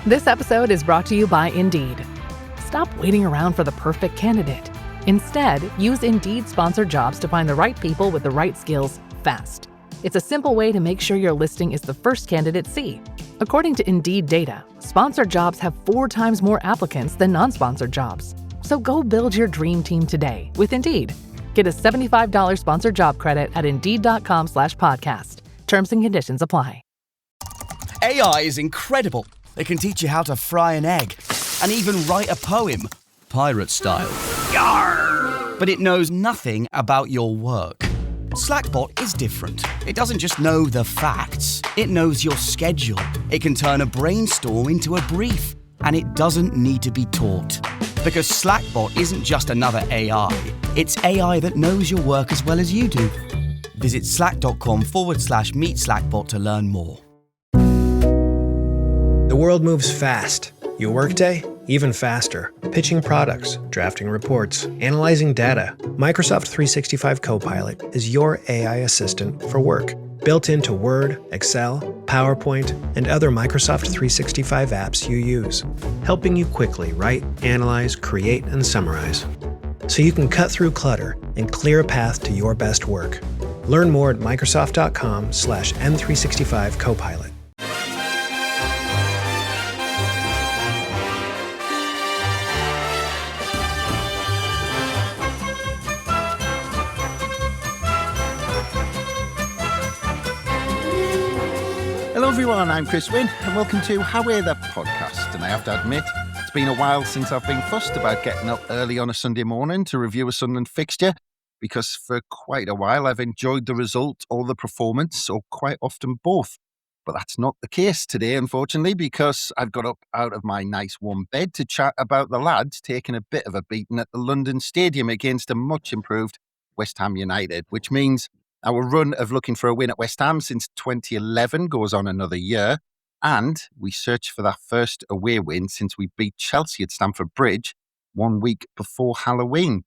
This episode is brought to you by Indeed. Stop waiting around for the perfect candidate. Instead, use Indeed sponsored jobs to find the right people with the right skills fast. It's a simple way to make sure your listing is the first candidates see. According to Indeed data, sponsored jobs have 4 times more applicants than non-sponsored jobs. So go build your dream team today with Indeed. Get a $75 sponsored job credit at Indeed.com/podcast. Terms and conditions apply. AI is incredible. It can teach you how to fry an egg and even write a poem, pirate style. Yarr! But it knows nothing about your work. Slackbot is different. It doesn't just know the facts. It knows your schedule. It can turn a brainstorm into a brief. And it doesn't need to be taught. Because Slackbot isn't just another AI. It's AI that knows your work as well as you do. Visit slack.com/meet Slackbot to learn more. The world moves fast. Your workday, even faster. Pitching products, drafting reports, analyzing data. Microsoft 365 Copilot is your AI assistant for work. Built into Word, Excel, PowerPoint, and other Microsoft 365 apps you use. Helping you quickly write, analyze, create, and summarize. So you can cut through clutter and clear a path to your best work. Learn more at Microsoft.com/M365 Copilot. Hello everyone, I'm Chris Wynn and welcome to How We're the podcast. And I have to admit, it's been a while since I've been fussed about getting up early on a Sunday morning to review a Sunderland fixture, because for quite a while I've enjoyed the result or the performance, or quite often both. But that's not the case today, unfortunately, because I've got up out of my nice warm bed to chat about the lads taking a bit of a beating at the London Stadium against a much improved West Ham United, which means our run of looking for a win at West Ham since 2011 goes on another year, and we search for that first away win since we beat Chelsea at Stamford Bridge 1 week before Halloween.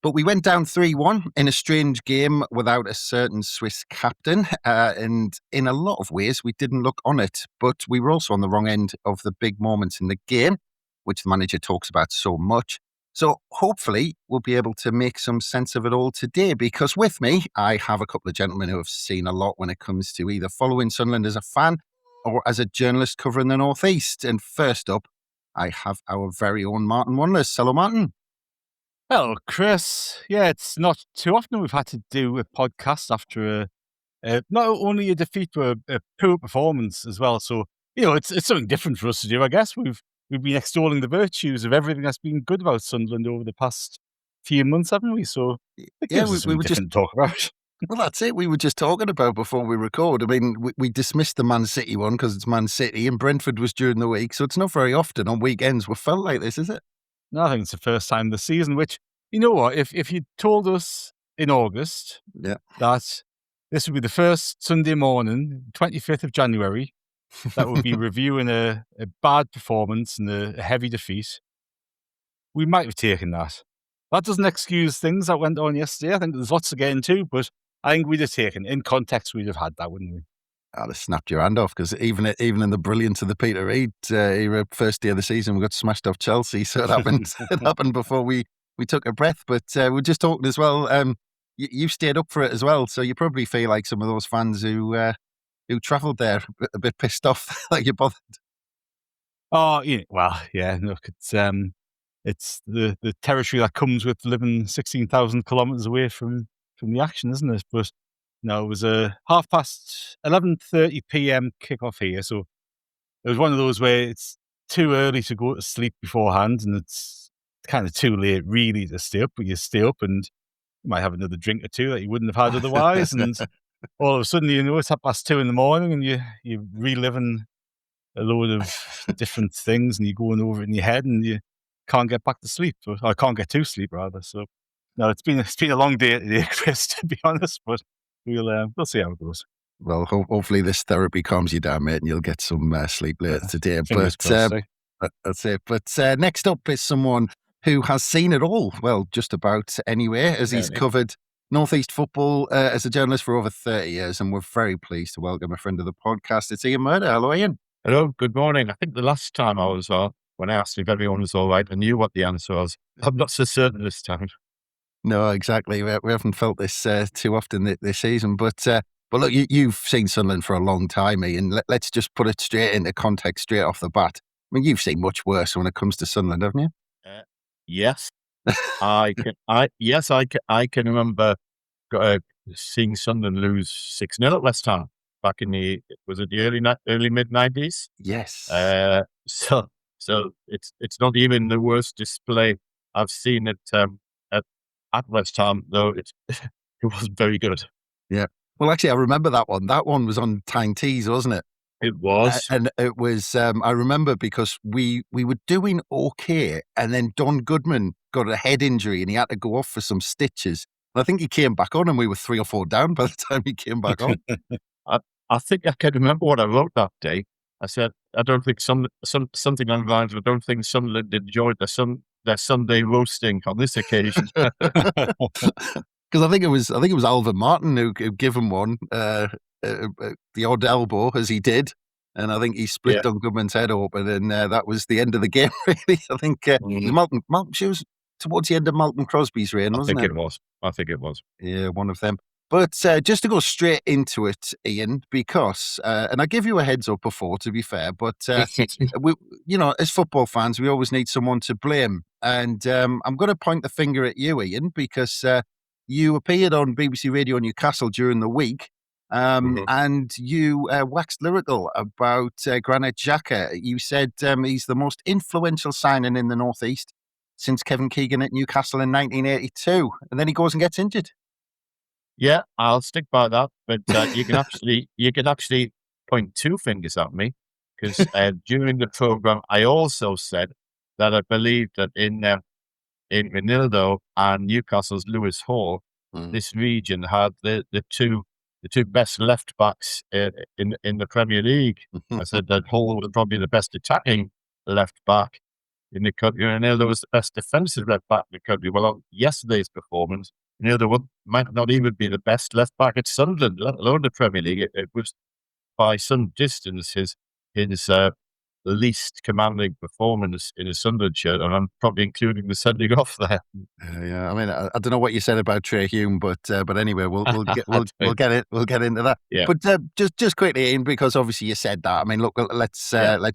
But we went down 3-1 in a strange game without a certain Swiss captain, and in a lot of ways we didn't look on it, but we were also on the wrong end of the big moments in the game, which the manager talks about so much. So hopefully we'll be able to make some sense of it all today, because with me, I have a couple of gentlemen who have seen a lot when it comes to either following Sunderland as a fan or as a journalist covering the North East. And first up, I have our very own Martin Wanless. Hello, Martin. Hello, Chris. Yeah, it's not too often we've had to do a podcast after not only a defeat, but a poor performance as well. So, it's something different for us to do, I guess. We've been extolling the virtues of everything that's been good about Sunderland over the past few months, haven't we? So, yeah, we were just talk about. Well, that's it. We were just talking about before we record. I mean, we dismissed the Man City one because it's Man City, and Brentford was during the week, so it's not very often on weekends we felt like this, is it? No, I think it's the first time this season. Which, you know what? If you told us in August that this would be the first Sunday morning, 25th of January. That would be reviewing a bad performance and a heavy defeat, we might have taken that. That doesn't excuse things that went on yesterday. I think there's lots to get into, but I think we'd have taken, in context, we'd have had that, wouldn't we? I'd have snapped your hand off, because even in the brilliance of the Peter Reid era, first day of the season, we got smashed off Chelsea. So it happened. It happened before we took a breath. But we're just talking as well. You stayed up for it as well, so you probably feel like some of those fans who travelled there a bit pissed off that you bothered. Oh, yeah. Well, yeah. Look, it's the territory that comes with living 16,000 kilometres away from the action, isn't it? But no, it was a 11:30 p.m. kickoff here, so it was one of those where it's too early to go to sleep beforehand, and it's kind of too late really to stay up. But you stay up, and you might have another drink or two that you wouldn't have had otherwise, and all of a sudden, it's 2:30 in the morning, and you're reliving a load of different things, and you're going over it in your head, and you can't get back to sleep, or I can't get to sleep rather. So, no, it's been a long day today, Chris, to be honest. But we'll see how it goes. Well, hopefully this therapy calms you down, mate, and you'll get some sleep later today. Fingers crossed, that's it. But next up is someone who has seen it all. Well, just about anyway, as he's covered North East football as a journalist for over 30 years, and we're very pleased to welcome a friend of the podcast. It's Ian Murtagh. Hello, Ian. Hello, good morning. I think the last time I was on, when I asked if everyone was all right, I knew what the answer was. I'm not so certain this time. No, exactly. We haven't felt this too often this season. But look, you've seen Sunderland for a long time, Ian. Let's just put it straight into context straight off the bat. I mean, you've seen much worse when it comes to Sunderland, haven't you? Yes, I can remember uh, seeing Sunderland lose 6-0 at West Ham back in was it the early mid-90s? Yes. So it's not even the worst display I've seen at at West Ham, though it wasn't very good. Yeah. Well, actually, I remember that one. That one was on Tyne Tees, wasn't it? It was. And it was, I remember because we were doing okay, and then Don Goodman got a head injury and he had to go off for some stitches. And I think he came back on and we were 3 or 4 down by the time he came back on. I think I can remember what I wrote that day. I said, I don't think something along the lines of, I don't think Sunderland enjoyed their Sunday roasting on this occasion. Because I think it was Alvin Martin who gave him one, the odd elbow as he did, and I think he split Don Goodman's head open, and that was the end of the game. Really, I think Malcolm. She was towards the end of Malcolm Crosby's reign, wasn't it? I think it was. Yeah, one of them. But just to go straight into it, Ian, because and I give you a heads up before, to be fair, but we, as football fans, we always need someone to blame, and I'm going to point the finger at you, Ian, because you appeared on BBC Radio Newcastle during the week, and you waxed lyrical about Granit Xhaka. You said he's the most influential signing in the North East since Kevin Keegan at Newcastle in 1982, and then he goes and gets injured. Yeah, I'll stick by that. But you can actually point 2 fingers at me, because during the program I also said that I believe that in Manildo and Newcastle's Lewis Hall, this region had the two best left backs in the Premier League. I said that Hall was probably the best attacking left back in the country, and Manildo was the best defensive left back in the country. Well, on yesterday's performance, Manildo might not even be the best left back at Sunderland, let alone the Premier League. It was by some distance his least commanding performance in a Sunderland shirt, and I'm probably including the sending off there. Yeah, I mean, I don't know what you said about Trey Hume, but anyway, we'll get into that. Yeah. But just quickly, Ian, because obviously you said that. I mean, look, let's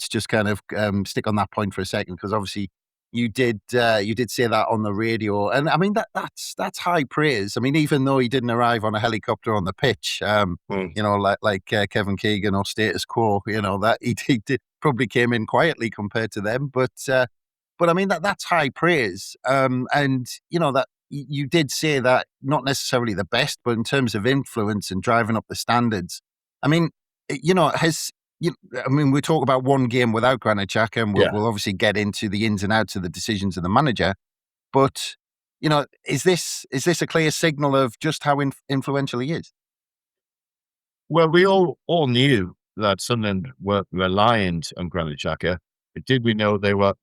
just kind of stick on that point for a second, because obviously you did say that on the radio, and I mean that's high praise. I mean, even though he didn't arrive on a helicopter on the pitch, like Kevin Keegan or status quo, that he did probably came in quietly compared to them, but I mean that's high praise, and that you did say that not necessarily the best, but in terms of influence and driving up the standards. I mean, we talk about one game without Granit Xhaka, and we'll obviously get into the ins and outs of the decisions of the manager. But is this a clear signal of just how influential he is? Well, we all knew that Sunderland were reliant on Granit Xhaka, but did we know they were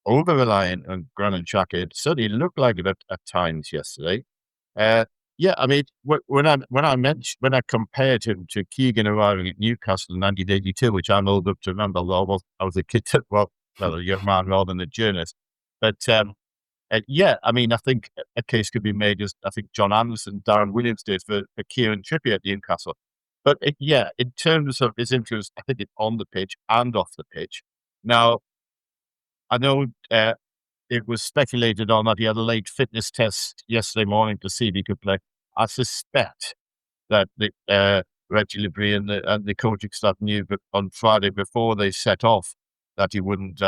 over-reliant on Granit Xhaka? It certainly looked like it at times yesterday. I mean, when I compared him to Keegan arriving at Newcastle in 1982, which I'm old enough to remember, although I was a kid, a young man rather than a journalist. But I mean, I think a case could be made, as I think John Anderson, Darren Williams did for Kieran Trippier at Newcastle. But in terms of his influence, I think it's on the pitch and off the pitch. Now, I know it was speculated on that he had a late fitness test yesterday morning to see if he could play. I suspect that Reggie Lebris and the coaching staff knew on Friday before they set off that he wouldn't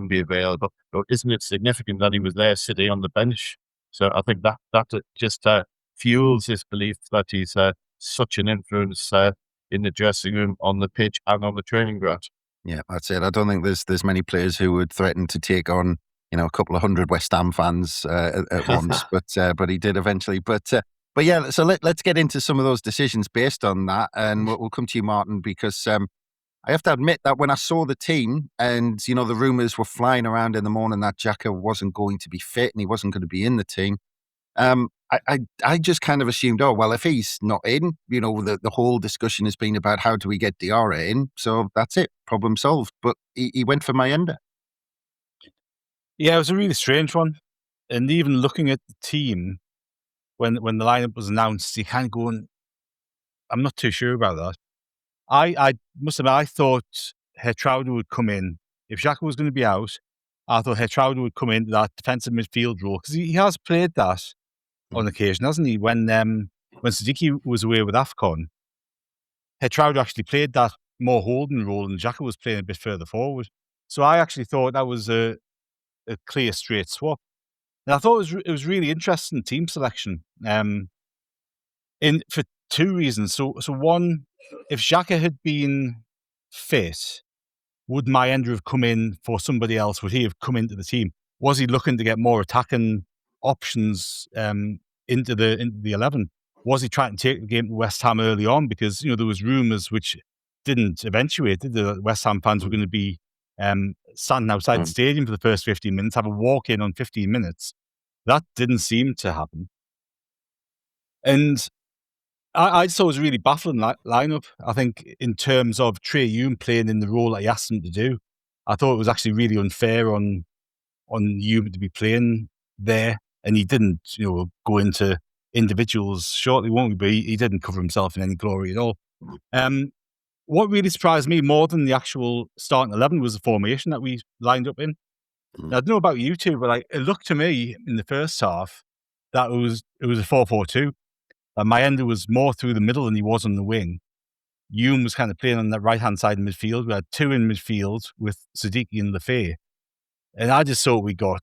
be available. But isn't it significant that he was there sitting on the bench? So I think that just fuels his belief that he's such an influence in the dressing room, on the pitch, and on the training ground. Yeah, that's it. I don't think there's many players who would threaten to take on a couple of hundred West Ham fans at once, but he did eventually. But yeah, so let's get into some of those decisions based on that, and we'll come to you, Martin, because I have to admit that when I saw the team, and the rumours were flying around in the morning that Xhaka wasn't going to be fit and he wasn't going to be in the team, I just kind of assumed, oh, well, if he's not in, the whole discussion has been about how do we get Diarra in, so that's it, problem solved. But he went for Mayenda. Yeah, it was a really strange one. And even looking at the team, when the lineup was announced, you kind of going, I'm not too sure about that. I must admit, I thought Hertrauda would come in. If Xhaka was going to be out, I thought Hertrauda would come into that defensive midfield role, because he has played that on occasion, hasn't he? When Siddiqui was away with AFCON, Hertrauda actually played that more holding role, and Xhaka was playing a bit further forward. So I actually thought that was a clear, straight swap. And I thought it was really interesting team selection. For two reasons. So one, if Xhaka had been fit, would Mayenda have come in for somebody else? Would he have come into the team? Was he looking to get more attacking options into the 11? Was he trying to take the game to West Ham early on? Because there was rumours which didn't eventuate. The West Ham fans were going to be standing outside the stadium for the first 15 minutes, have a walk in on 15 minutes. That didn't seem to happen. And I just thought it was a really baffling lineup. I think in terms of Trey Hume playing in the role that he asked him to do, I thought it was actually really unfair on Hume to be playing there. And he didn't, go into individuals shortly, won't he? But he didn't cover himself in any glory at all. What really surprised me more than the actual starting 11 was the formation that we lined up in. Now, I don't know about you two, but it looked to me in the first half that it was a 4-4-2. Mayenda was more through the middle than he was on the wing. Hume was kind of playing on the right-hand side of midfield. We had two in midfield with Siddiqui and Lafay. And I just thought we got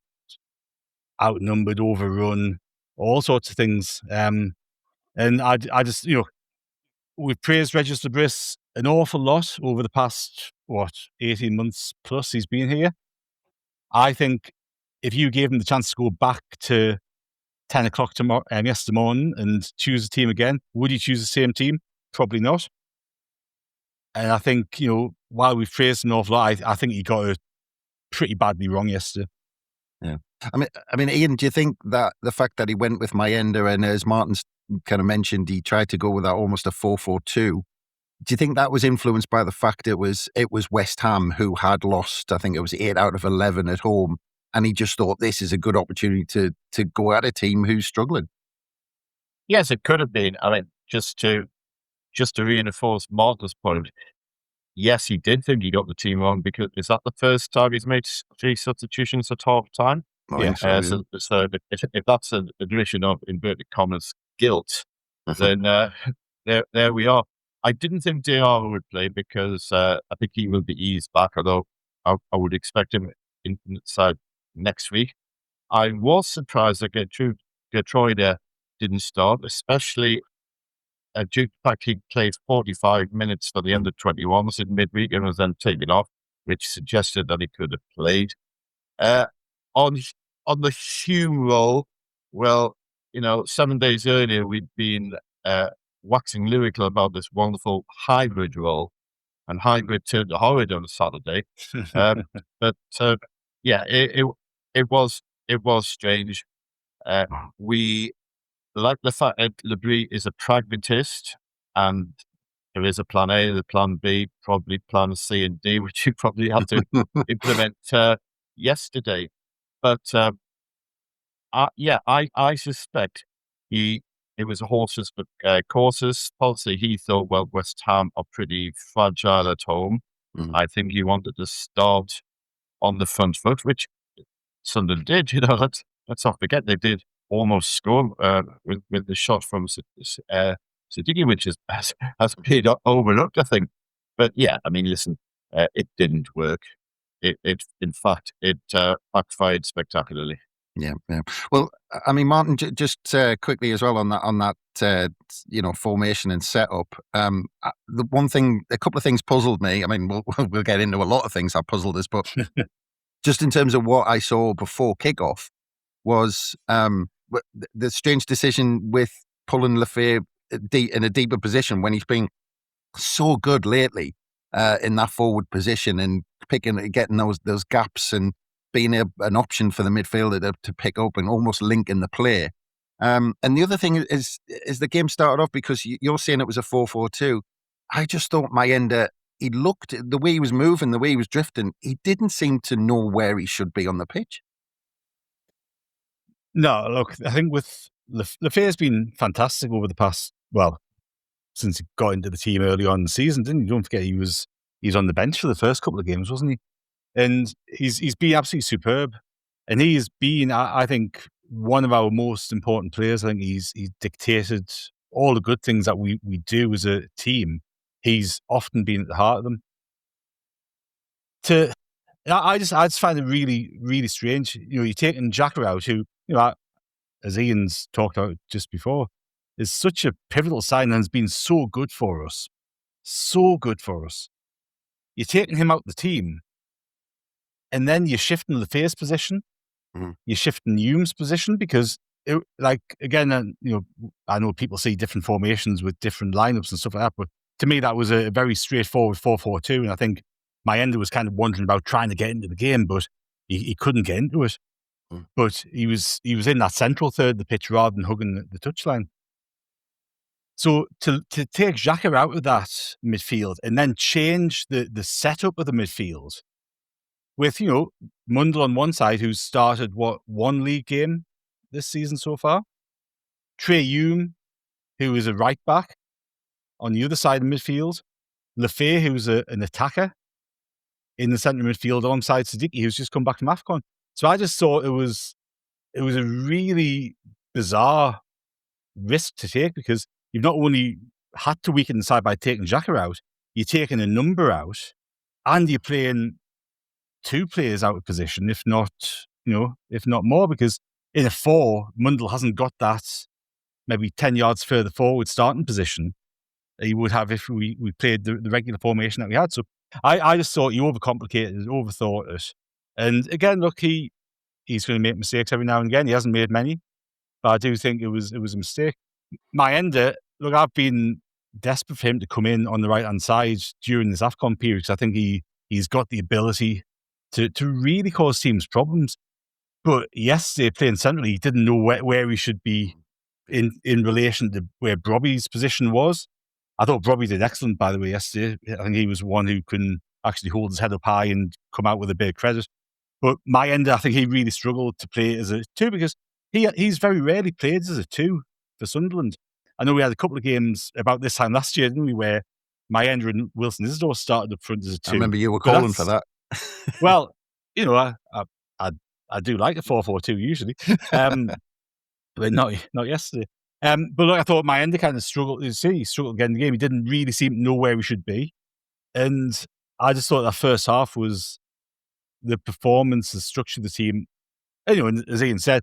outnumbered, overrun, all sorts of things. And I just, we've praised Register Bris an awful lot over the past, 18 months plus he's been here. I think if you gave him the chance to go back to 10 o'clock yesterday morning and choose a team again, would you choose the same team? Probably not. And I think, while we've praised him an awful lot, I think he got it pretty badly wrong yesterday. Yeah. I mean, Ian, do you think that the fact that he went with Mayenda, and as Martin's kind of mentioned, he tried to go with that almost a 4-4-2, do you think that was influenced by the fact it was West Ham who had lost, I think it was 8 out of 11 at home, and he just thought this is a good opportunity to go at a team who's struggling? Yes, it could have been. I mean, just to reinforce Martin's point, yes, he did think he got the team wrong, because is that the first time he's made 3 substitutions at half time? Yeah. So if that's an admission of inverted commas guilt, then there we are. I didn't think Diarra would play because I think he will be eased back, although I would expect him inside next week. I was surprised that Gertrude didn't start, especially due to the fact he played 45 minutes for the under-21s in midweek and was then taken off, which suggested that he could have played. On the Hume role, well, 7 days earlier we'd been waxing lyrical about this wonderful hybrid role, and hybrid turned to horrid on a Saturday. But it was strange. We like the fact that Bris is a pragmatist, and there is a plan A, the plan B, probably plan C and D, which you probably had to implement yesterday. But I suspect it was a horses for courses policy. He thought, well, West Ham are pretty fragile at home. I think he wanted to start on the front foot, which Sunderland did. Let's not forget they did almost score with the shot from Siddiqui, which has been overlooked, I think. But yeah, I mean, listen, it didn't work. In fact, it backfired spectacularly. Yeah. Well, I mean, Martin, just quickly as well on that formation and setup. The one thing, a couple of things puzzled me. I mean, we'll get into a lot of things that puzzled us, but just in terms of what I saw before kickoff was the strange decision with pulling Lafay in a deeper position when he's been so good lately in that forward position and getting those gaps and being an option for the midfielder to pick up and almost link in the play. And the other thing is the game started off, because you're saying it was a 4-4-2. I just thought Mayenda, he looked, the way he was moving, the way he was drifting, he didn't seem to know where he should be on the pitch. No, look, I think with Lefay's been fantastic over the past, since he got into the team early on in the season, didn't you? Don't forget he was on the bench for the first couple of games, wasn't he? And he's been absolutely superb. And he's been, I think, one of our most important players. I think he's dictated all the good things that we do as a team. He's often been at the heart of them. I just find it really, really strange. You're taking Xhaka out, who, as Ian's talked about just before, is such a pivotal sign and has been so good for us. So good for us. You're taking him out of the team, and then you're shifting Lefay's position. Mm-hmm. You're shifting Hume's position, because, I know people see different formations with different lineups and stuff like that, but to me, that was a very straightforward 4-4-2, and I think Mayenda was kind of wondering about trying to get into the game, but he couldn't get into it. Mm. But he was in that central third of the pitch rather than hugging the touchline. So to take Xhaka out of that midfield and then change the setup of the midfield with, Mundle on one side, who's started, one league game this season so far, Trey Hume, who is a right back on the other side of the midfield, Lefay, who's an attacker in the centre midfield alongside Siddiqui, who's just come back from AFCON. So I just thought it was a really bizarre risk to take, because you've not only had to weaken the side by taking Xhaka out, you're taking a number out, and you're playing two players out of position, if not more, because in a 4, Mundle hasn't got that maybe 10 yards further forward starting position he would have if we played the regular formation that we had. So I just thought you overcomplicated it, overthought it. And again, look, he's going to make mistakes every now and again. He hasn't made many, but I do think it was a mistake. Mayenda, look, I've been desperate for him to come in on the right-hand side during this AFCON period, because I think he's got the ability to really cause teams problems. But yesterday, playing centrally, he didn't know where he should be in relation to where Brobby's position was. I thought Brobby did excellent, by the way, yesterday. I think he was one who can actually hold his head up high and come out with a bit of credit. But Mayenda, I think he really struggled to play as a 2, because he's very rarely played as a 2 for Sunderland. I know we had a couple of games about this time last year, didn't we, where Mayenda and Wilson Isidore started up front as a 2. I remember you were calling for that. Well, I do like a 4-4-2 usually, but not yesterday. But look, I thought Mayenda kind of struggled. He struggled getting the game. He didn't really seem to know where we should be, and I just thought that first half was the performance, the structure of the team. Anyway, as Ian said,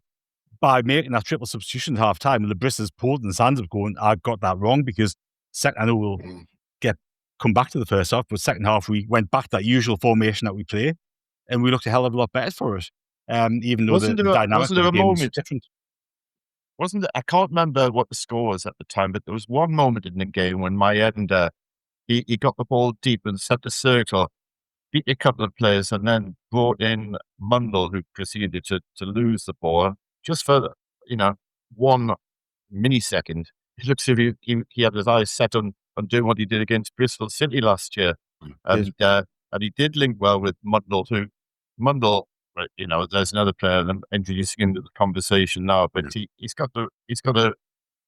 by making that triple substitution at half time, the Bris has pulled his hands up, going, "I got that wrong," because I know we'll come back to the first half, but second half we went back to that usual formation that we play, and we looked a hell of a lot better for it. Even though the dynamic of the game was different. Wasn't it? I can't remember what the score was at the time, but there was one moment in the game when Mayenda, he got the ball deep and set the circle, beat a couple of players, and then brought in Mundle, who proceeded to lose the ball just for 1 millisecond. It looks as if he had his eyes set on doing what he did against Bristol City last year, and he did link well with Mundle, there's another player I'm introducing into the conversation now, but he's got to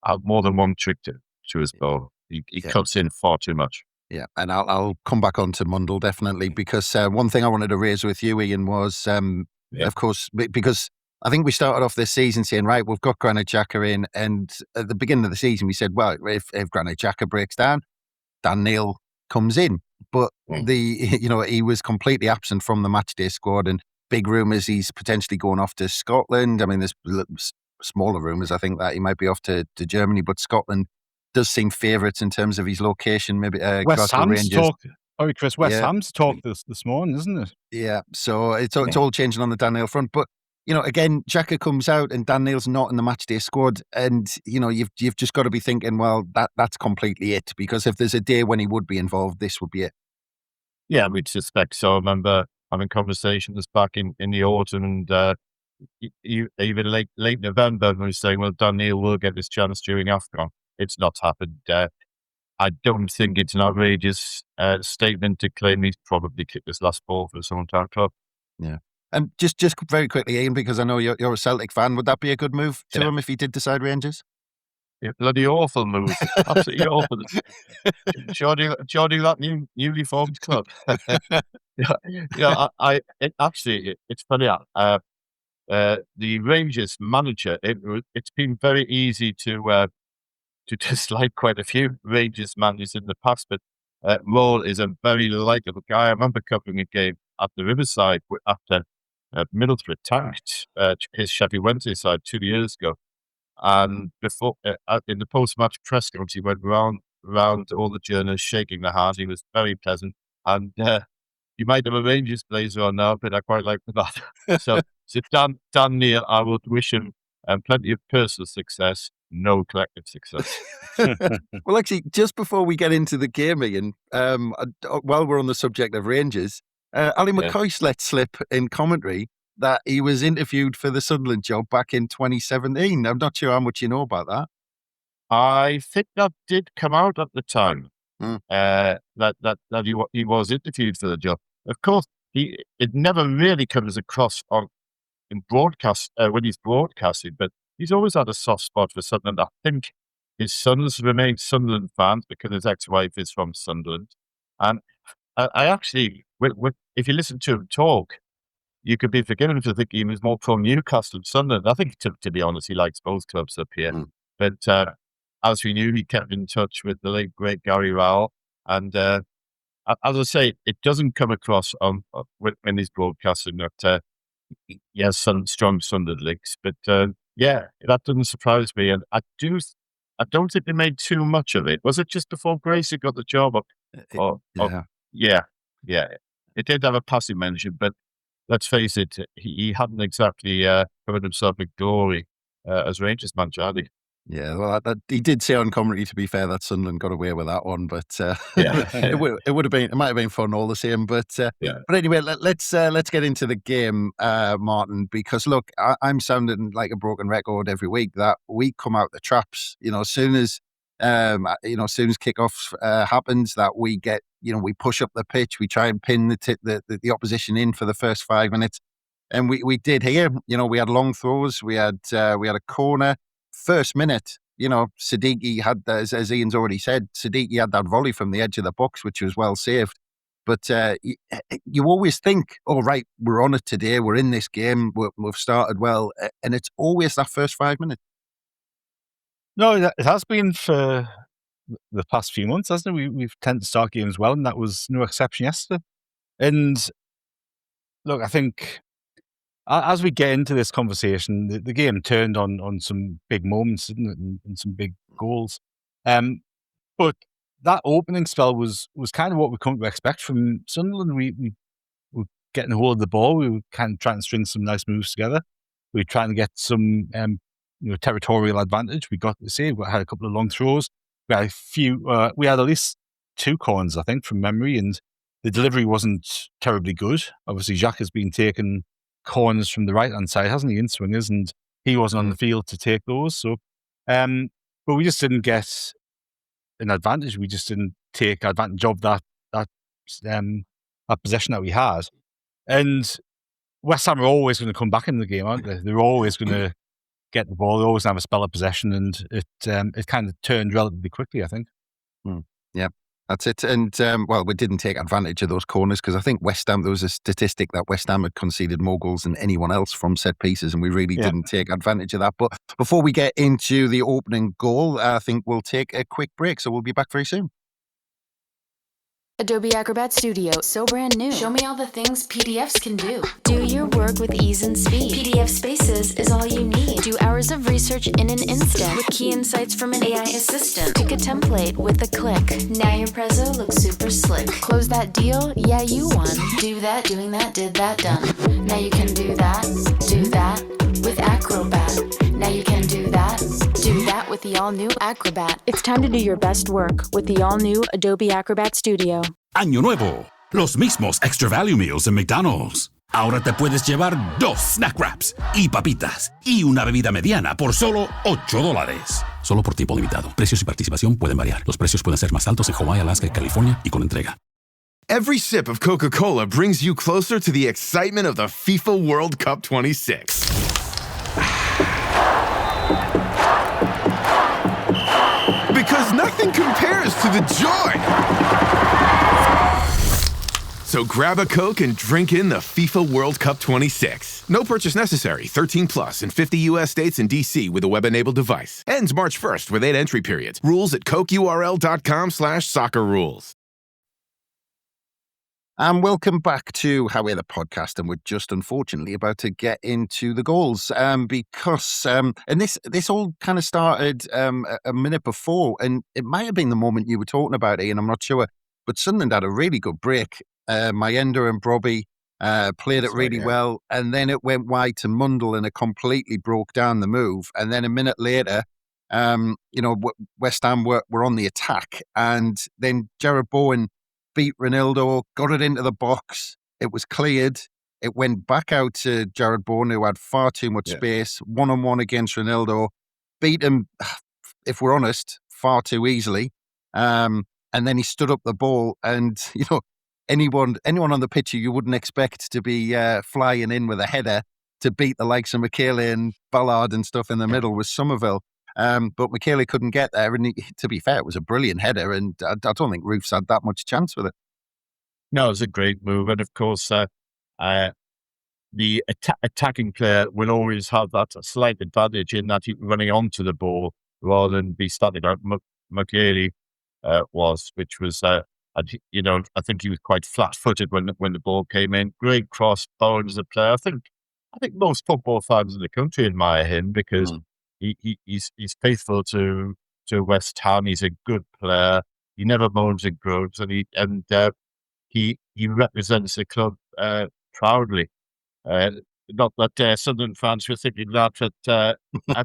have more than one trick to his bow. He cuts in far too much. Yeah, and I'll come back on to Mundle definitely, because one thing I wanted to raise with you, Ian, was of course, because I think we started off this season saying, right, we've got Granit Xhaka in, and at the beginning of the season we said, well, if Granit Xhaka breaks down, Dan Neil comes in, but he was completely absent from the matchday squad, and big rumours he's potentially going off to Scotland. I mean, there's smaller rumours, I think, that he might be off to Germany, but Scotland does seem favourites in terms of his location. Maybe West Ham's talked. Sorry, Chris. West Yeah. Ham's talked this morning, isn't it? Yeah, so it's all changing on the Dan Neil front. But, again, Xhaka comes out and Dan Neil's not in the matchday squad, and, you've just got to be thinking, well, that's completely it, because if there's a day when he would be involved, this would be it. Yeah, we'd suspect so. I remember having conversations back in the autumn, and even late November, we were saying, well, Don Neil will get this chance during AFCON. It's not happened. I don't think it's an outrageous statement to claim he's probably kicked his last ball for his hometown club. Yeah. And just very quickly, Ian, because I know you're a Celtic fan, would that be a good move to him if he did decide Rangers? Yeah, bloody awful move. Absolutely awful. Joining that newly formed club. It's funny. The Rangers manager, it's been very easy to dislike quite a few Rangers managers in the past, but Moore is a very likeable guy. I remember covering a game at the Riverside after Middlesbrough attacked his Sheffield Wednesday side 2 years ago. And before, in the post-match press conference, he went round all the journalists, shaking their hands. He was very pleasant. And you might have a Rangers blazer on now, but I quite like that. So Dan Neil, I would wish him plenty of personal success, no collective success. Well, actually, just before we get into the game, Ian, while we're on the subject of Rangers, Ali McCoist let slip in commentary that he was interviewed for the Sunderland job back in 2017. I'm not sure how much you know about that. I think that did come out at the time, that he was interviewed for the job. Of course, it never really comes across in broadcast when he's broadcasting, but he's always had a soft spot for Sunderland. I think his sons remain Sunderland fans because his ex-wife is from Sunderland. And I actually, if you listen to him talk, you could be forgiven for thinking he was more pro Newcastle than Sunderland. I think, to be honest, he likes both clubs up here. But as we knew, he kept in touch with the late, great Gary Rowell. And as I say, it doesn't come across when he's broadcasting that he has some strong Sunderland links. But that doesn't surprise me. And I don't think they made too much of it. Was it just before Gracie got the job? Yeah. It did have a passive mention, but let's face it, he hadn't exactly covered himself with glory as Rangers manager, had he? Yeah, well, he did say on commentary, to be fair, that Sunderland got away with that one, but it might have been fun all the same. But anyway, let's get into the game, Martin, because look, I'm sounding like a broken record every week that we come out the traps. As soon as kickoff happens, that we get, we push up the pitch, we try and pin the opposition in for the first 5 minutes, and we did here. We had long throws, we had a corner. First minute, Siddiqui had, as Ian's already said, Siddiqui had that volley from the edge of the box, which was well saved. But you always think, right, we're on it today, we're in this game, we've started well, and it's always that first 5 minutes. No, it has been for the past few months, hasn't it? We've tended to start games well, and that was no exception yesterday. And look, I think as we get into this conversation, the game turned on some big moments, didn't it, and some big goals. But that opening spell was kind of what we come to expect from Sunderland. We were getting a hold of the ball. We were kind of trying to string some nice moves together. We were trying to get some territorial advantage. We had a couple of long throws. We had we had at least 2 corners, I think, from memory, and the delivery wasn't terribly good. Obviously, Xhaka has been taking corners from the right-hand side, hasn't he, in swingers, and he wasn't on the field to take those. So, but we just didn't get an advantage. We just didn't take advantage of that possession that we had. And West Ham are always going to come back in the game, aren't they? They're always going to get the ball. They always have a spell of possession, and it kind of turned relatively quickly, I think. Yeah. That's it. And, we didn't take advantage of those corners because I think West Ham, there was a statistic that West Ham had conceded more goals than anyone else from set pieces, and we really didn't take advantage of that. But before we get into the opening goal, I think we'll take a quick break. So we'll be back very soon. Adobe Acrobat Studio, so brand new. Show me all the things PDFs can do. Do your work with ease and speed. PDF Spaces is all you need. Do hours of research in an instant with key insights from an AI assistant. Pick a template with a click. Now your prezzo looks super slick. Close that deal? Yeah, you won. Do that, doing that, did that, done. Now you can do that with Acrobat. Now you can do that with the all-new Acrobat. It's time to do your best work with the all-new Adobe Acrobat Studio. Año Nuevo. Los mismos extra value meals en McDonald's. Ahora te puedes llevar 2 snack wraps y papitas y una bebida mediana por solo $8. Solo por tiempo limitado. Precios y participación pueden variar. Los precios pueden ser más altos en Hawái, Alaska y California y con entrega. Every sip of Coca-Cola brings you closer to the excitement of the FIFA World Cup 26. Because nothing compares to the joy. So grab a Coke and drink in the FIFA World Cup 26. No purchase necessary. 13 plus in 50 U.S. states and D.C. with a web-enabled device. Ends March 1st with 8 entry periods. Rules at cokeurl.com/soccer rules. And welcome back to How We're the Podcast. And we're just unfortunately about to get into the goals because this all kind of started a minute before. And it might have been the moment you were talking about, Ian, I'm not sure. But Sunderland had a really good break. Mayenda and Brobby played it really well. And then it went wide to Mundle and it completely broke down the move. And then a minute later, West Ham were on the attack. And then Jared Bowen beat Ronaldo, got it into the box. It was cleared. It went back out to Jared Bowen, who had far too much space, one-on-one against Ronaldo. Beat him, if we're honest, far too easily. And then he stood up the ball and, anyone on the pitch you wouldn't expect to be flying in with a header to beat the likes of Michele and Ballard and stuff in the middle was Somerville. But Michele couldn't get there. And to be fair, it was a brilliant header. And I don't think Roof's had that much chance with it. No, it was a great move. And of course, the attacking player will always have that slight advantage in that he's running onto the ball rather than be starting out Michele which was, I think he was quite flat-footed when the ball came in. Great cross, Bowen as a player. I think most football fans in the country admire him because he's faithful to West Ham. He's a good player. He never moans and groans, and he represents the club proudly. Not that Sunderland fans were thinking that at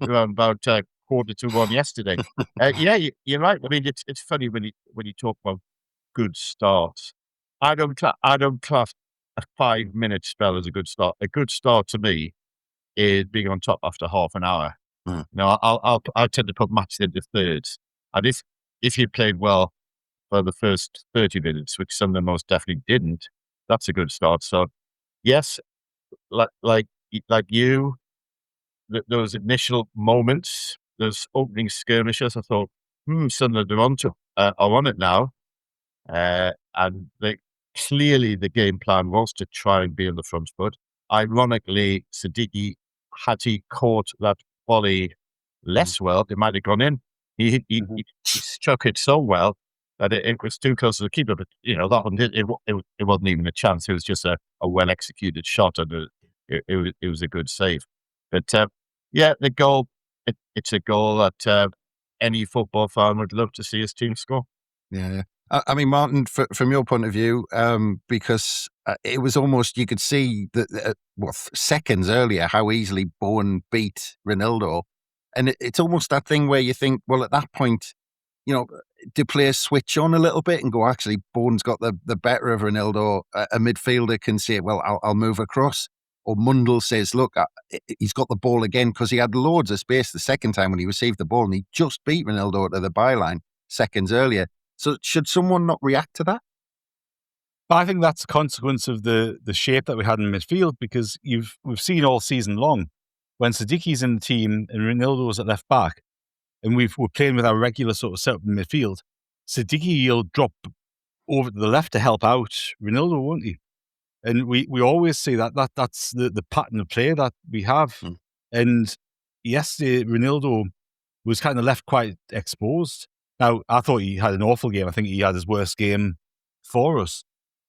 around about 1:45 yesterday. You're right. I mean, it's funny when you talk about good starts. I don't class a 5-minute spell as a good start. A good start to me is being on top after half an hour. No, I'll tend to put matches into thirds. And if you played well for the first 30 minutes, which some of them most definitely didn't, that's a good start. So yes, like you, those initial moments, those opening skirmishes, I thought, Sunderland are on it now. And clearly the game plan was to try and be on the front foot. Ironically, Siddiqui, had he caught that volley less well, it might have gone in. He struck it so well that it was too close to the keeper. But that one it wasn't even a chance. It was just a well executed shot, and it was a good save. But the goal. It's a goal that any football fan would love to see his team score. Yeah. I mean, Martin, from your point of view, because it was almost, you could see that seconds earlier how easily Bowen beat Ronaldo. And it's almost that thing where you think, well, at that point, do players switch on a little bit and go, actually, Bowen's got the better of Ronaldo? A midfielder can say, well, I'll move across. Or Mundle says, look, he's got the ball again because he had loads of space the second time when he received the ball and he just beat Ronaldo to the byline seconds earlier. So should someone not react to that? I think that's a consequence of the shape that we had in midfield, because we've seen all season long when Siddiqui's in the team and Ronaldo's at left back, and we're playing with our regular sort of setup in midfield, Siddiqui will drop over to the left to help out Ronaldo, won't he? And we always say that's the pattern of play that we have. And yesterday, Ronaldo was kind of left quite exposed. Now, I thought he had an awful game. I think he had his worst game for us.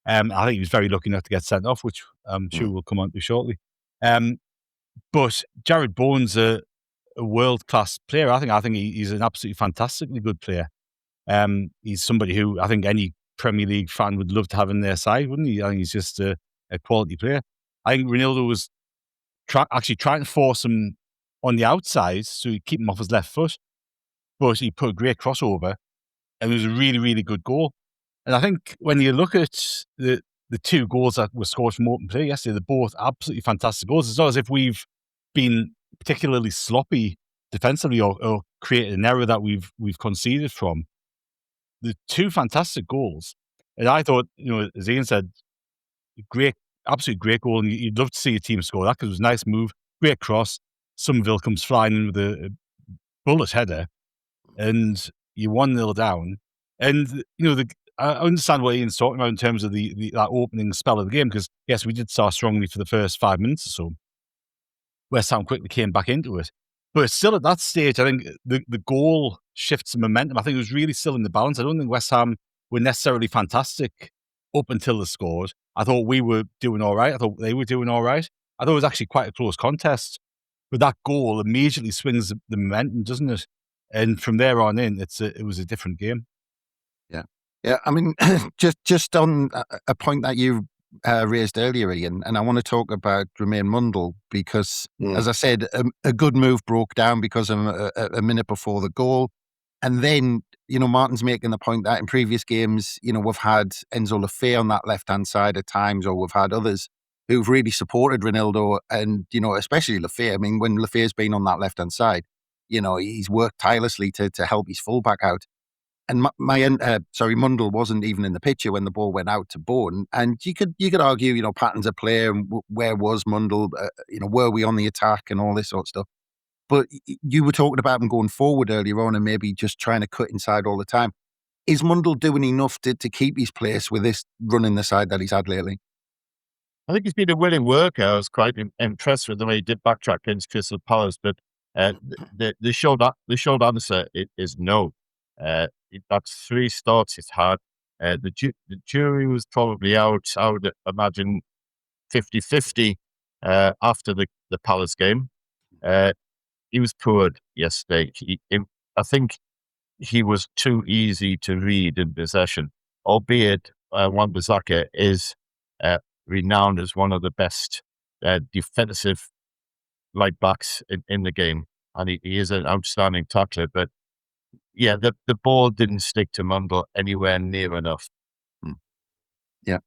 I think he was very lucky not to get sent off, which I'm sure we'll come on to shortly. But Jared Bowen's a world-class player. I think he's an absolutely fantastically good player. He's somebody who I think any Premier League fan would love to have in their side, wouldn't he? I think he's just a quality player. I think Ronaldo was actually trying to force him on the outside so he'd keep him off his left foot, but he put a great crossover, and it was a really, really good goal. And I think when you look at the the two goals that were scored from open play yesterday, they're both absolutely fantastic goals. It's not as if we've been particularly sloppy defensively or created an error that we've conceded from. The two fantastic goals. And I thought, as Ian said, absolutely great goal. And you'd love to see a team score that because it was a nice move, great cross. Somerville comes flying in with a bullet header and you're 1-0 down. And, I understand what Ian's talking about in terms of that opening spell of the game because, yes, we did start strongly for the first 5 minutes or so. West Ham quickly came back into it. But still at that stage, I think the goal shifts the momentum. I think it was really still in the balance. I don't think West Ham were necessarily fantastic up until they scored. I thought we were doing all right. I thought they were doing all right. I thought it was actually quite a close contest. But that goal immediately swings the momentum, doesn't it? And from there on in, it was a different game. Yeah. I mean, just on a point that you raised earlier, Ian, and I want to talk about Romain Mundle because, as I said, a good move broke down because of a minute before the goal. And then, Martin's making the point that in previous games, we've had Enzo Lefebvre on that left-hand side at times, or we've had others who've really supported Ronaldo and, especially Lefebvre. I mean, when Lefebvre's been on that left-hand side, he's worked tirelessly to help his fullback out. And Mundle wasn't even in the picture when the ball went out to Bowen. And you could argue, patterns of play and where was Mundle, were we on the attack and all this sort of stuff. But you were talking about him going forward earlier on and maybe just trying to cut inside all the time. Is Mundle doing enough to keep his place with this running the side that he's had lately? I think he's been a willing worker. I was quite impressed with the way he did backtrack against Crystal Palace, but the short answer is no. That's 3 starts he's had. The jury was probably out, I would imagine, 50-50 after the Palace game. He was poor yesterday. I think he was too easy to read in possession, albeit Wan-Bissaka is renowned as one of the best defensive right-backs in the game, and he is an outstanding tackler, but yeah, the ball didn't stick to Mundle anywhere near enough. Yeah,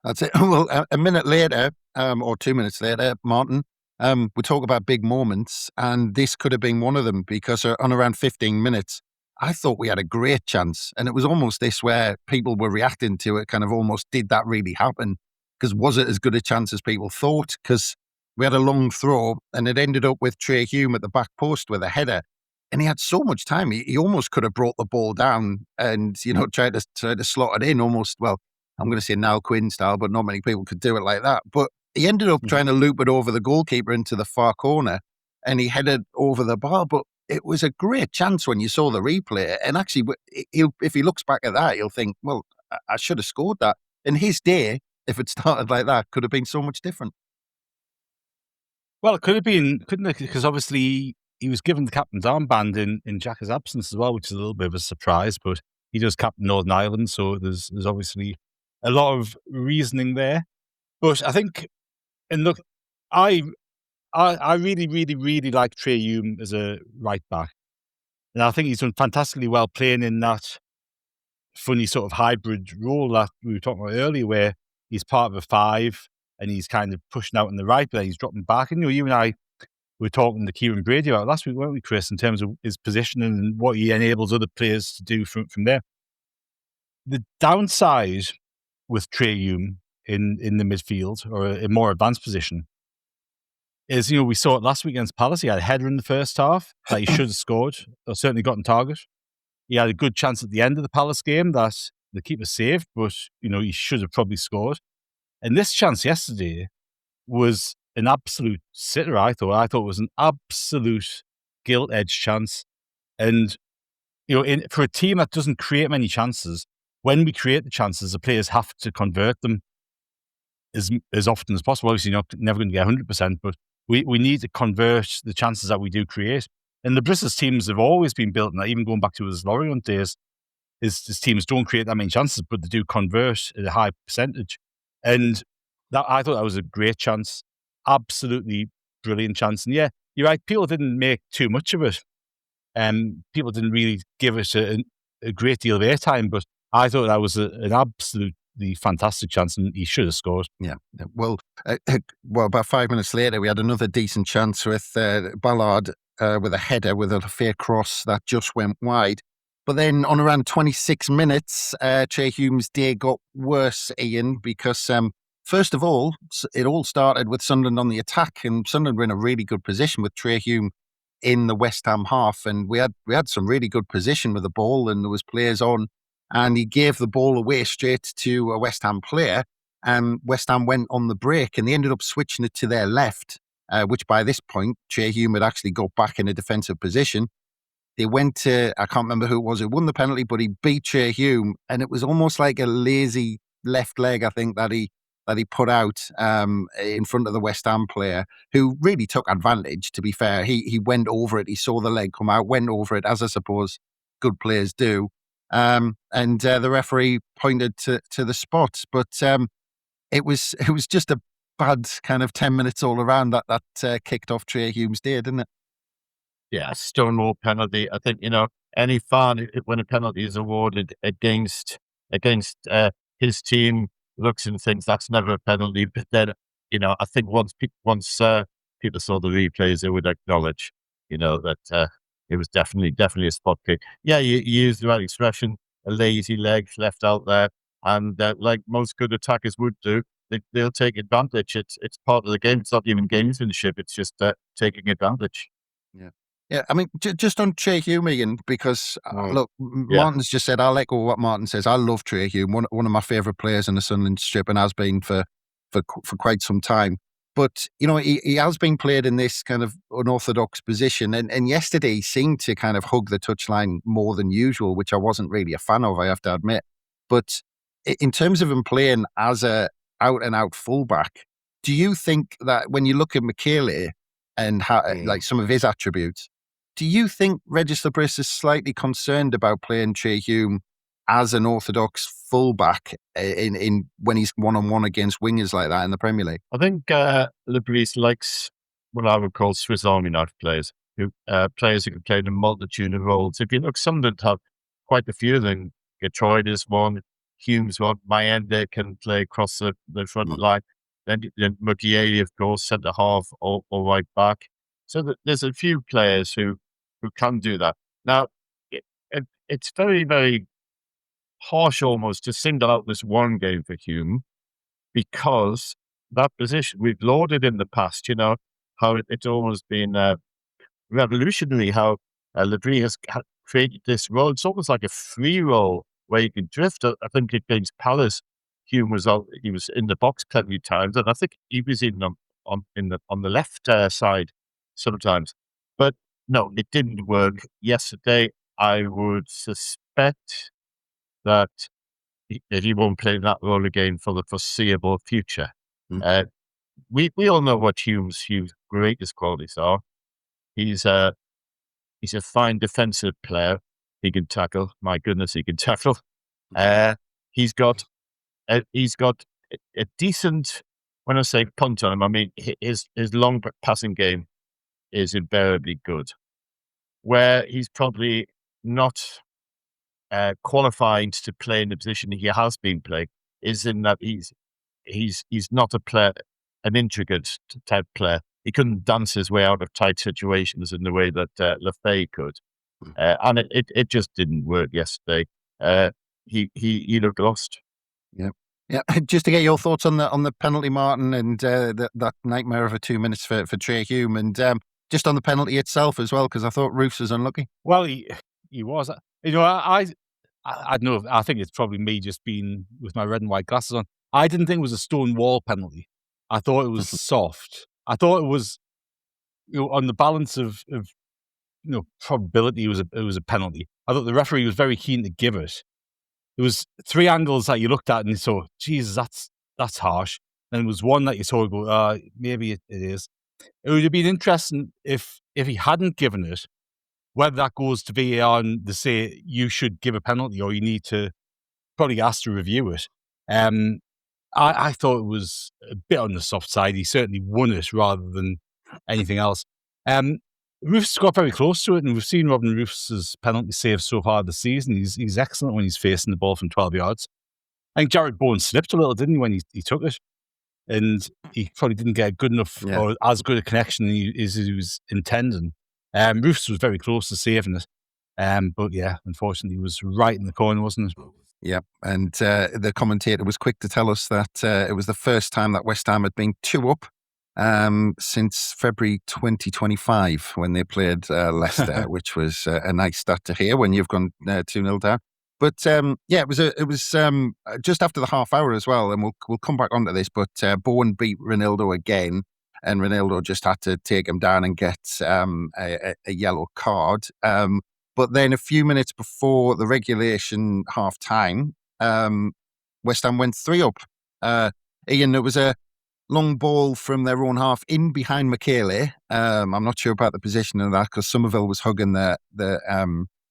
that's it. Well, a minute later, or 2 minutes later, Martin, we talk about big moments, and this could have been one of them because on around 15 minutes, I thought we had a great chance, and it was almost this where people were reacting to it, kind of almost, did that really happen? Because was it as good a chance as people thought? Because we had a long throw, and it ended up with Trey Hume at the back post with a header. And he had so much time. He almost could have brought the ball down and, tried to slot it in almost, well, I'm going to say Niall Quinn style, but not many people could do it like that. But he ended up trying to loop it over the goalkeeper into the far corner and he headed over the bar. But it was a great chance when you saw the replay. And actually, if he looks back at that, he'll think, well, I should have scored that. And his day, if it started like that, could have been so much different. Well, it could have been, couldn't it? Because obviously he was given the captain's armband in Xhaka's absence as well, which is a little bit of a surprise, but he does captain Northern Ireland, so there's obviously a lot of reasoning there. But I think, and look, I really, really, really like Trey Hume as a right back. And I think he's done fantastically well playing in that funny sort of hybrid role that we were talking about earlier, where he's part of a 5 and he's kind of pushing out on the right, but then he's dropping back. And you and I were talking to Kieran Brady about last week, weren't we, Chris, in terms of his positioning and what he enables other players to do from there. The downside with Trey Hume in the midfield or a more advanced position is, we saw it last week against Palace. He had a header in the first half that he should have scored, or certainly got on target. He had a good chance at the end of the Palace game that the keeper saved, but, he should have probably scored. And this chance yesterday was an absolute sitter, I thought. I thought it was an absolute gilt-edged chance. And, for a team that doesn't create many chances, when we create the chances, the players have to convert them as often as possible. Obviously, you're never going to get 100%, but we need to convert the chances that we do create. And the Bris teams have always been built on that, even going back to his Lorient days. His teams don't create that many chances, but they do convert at a high percentage. And I thought that was a great chance. Absolutely brilliant chance. And yeah, you're right, people didn't make too much of it. People didn't really give it a great deal of airtime, but I thought that was an absolute the fantastic chance, and he should have scored. Yeah. Well, about 5 minutes later, we had another decent chance with Ballard with a header with a fair cross that just went wide. But then on around 26 minutes, Che Hume's day got worse, Ian, because first of all, it all started with Sunderland on the attack, and Sunderland were in a really good position with Trey Hume in the West Ham half, and we had some really good position with the ball, and there was players on, and he gave the ball away straight to a West Ham player, and West Ham went on the break, and they ended up switching it to their left, which by this point, Che Hume had actually got back in a defensive position. They went to, I can't remember who it was who won the penalty, but he beat Che Hume, and it was almost like a lazy left leg, I think, that he put out in front of the West Ham player, who really took advantage, to be fair. He went over it, he saw the leg come out, went over it, as I suppose good players do. And the referee pointed to the spot. But it was just a bad kind of 10 minutes all around that kicked off Trey Hume's day, didn't it? Yeah, stonewall penalty. I think, any fan, when a penalty is awarded against his team, looks and thinks that's never a penalty. But then, I think once people saw the replays, they would acknowledge, that it was definitely a spot kick. Yeah, you use the right expression, a lazy leg left out there. And like most good attackers would do, they'll take advantage. It's part of the game. It's not even gamesmanship. It's just taking advantage. Yeah. Yeah, I mean, just on Trey Hume, Ian, because look, Martin's just said, I'll echo what Martin says. I love Trey Hume, one of my favourite players in the Sunderland strip, and has been for quite some time. But, he has been played in this kind of unorthodox position, and yesterday he seemed to kind of hug the touchline more than usual, which I wasn't really a fan of, I have to admit. But in terms of him playing as a out-and-out fullback, do you think that when you look at Michele and like some of his attributes, do you think Register Bris is slightly concerned about playing Che Hume as an orthodox fullback in when he's one-on-one against wingers like that in the Premier League? I think Bris likes what I would call Swiss Army knife players, players who can play in a multitude of roles. If you look, Sunderland have quite a few of them. Getroid is one, Hume's one, Mayende can play across the front line. Then Mukiele, of course, centre half or right back. So there's a few players who can do that. Now, it's very, very harsh almost to single out this one game for Hume, because that position, we've lauded in the past, how it's almost been revolutionary, how Bris has created this role. It's almost like a free role where you can drift. I think against Palace, Hume was in the box plenty of times, and I think he was on the left side sometimes. But no, it didn't work yesterday. I would suspect that he won't play that role again for the foreseeable future. We all know what Hume's greatest qualities are. He's a fine defensive player. He can tackle. My goodness, he can tackle. He's got a decent. When I say punt on him, I mean his long passing game is invariably good. Where he's probably not qualified to play in the position he has been playing is in that he's not an intricate type player. He couldn't dance his way out of tight situations in the way that Lafay could, and it just didn't work yesterday. He looked lost. Yeah. Just to get your thoughts on the penalty, Martin, and that nightmare of a 2 minutes for Trey Hume, and just on the penalty itself as well, because I thought Roofs was unlucky. Well, he was. I don't know. I think it's probably me just being with my red and white glasses on. I didn't think it was a stone wall penalty. I thought it was soft. I thought it was, on the balance of probability, it was a penalty. I thought the referee was very keen to give it. There was three angles that you looked at and you saw, Jesus, that's harsh. And there was one that you saw go, maybe it is. It would have been interesting if he hadn't given it, whether that goes to VAR and they say you should give a penalty or you need to probably ask to review it. I thought it was a bit on the soft side. He certainly won it rather than anything else. Roofs got very close to it, and we've seen Robin Roofs' penalty saves so far this season. He's excellent when he's facing the ball from 12 yards. I think Jared Bowen slipped a little, didn't he, when he took it? And he probably didn't get good enough or as good a connection as he was intending. Roofs was very close to saving it. But yeah, unfortunately, he was right in the corner, wasn't it? Yeah, and the commentator was quick to tell us that it was the first time that West Ham had been 2 up since February 2025 when they played Leicester, which was a nice stat to hear when you've gone 2-0 down. But it was just after the half hour as well, and we'll come back onto this. But Bowen beat Ronaldo again, and Ronaldo just had to take him down and get a yellow card. But then a few minutes before the regulation half time, West Ham went 3 up. Ian, there was a long ball from their own half in behind Michele. I'm not sure about the position of that because Somerville was hugging the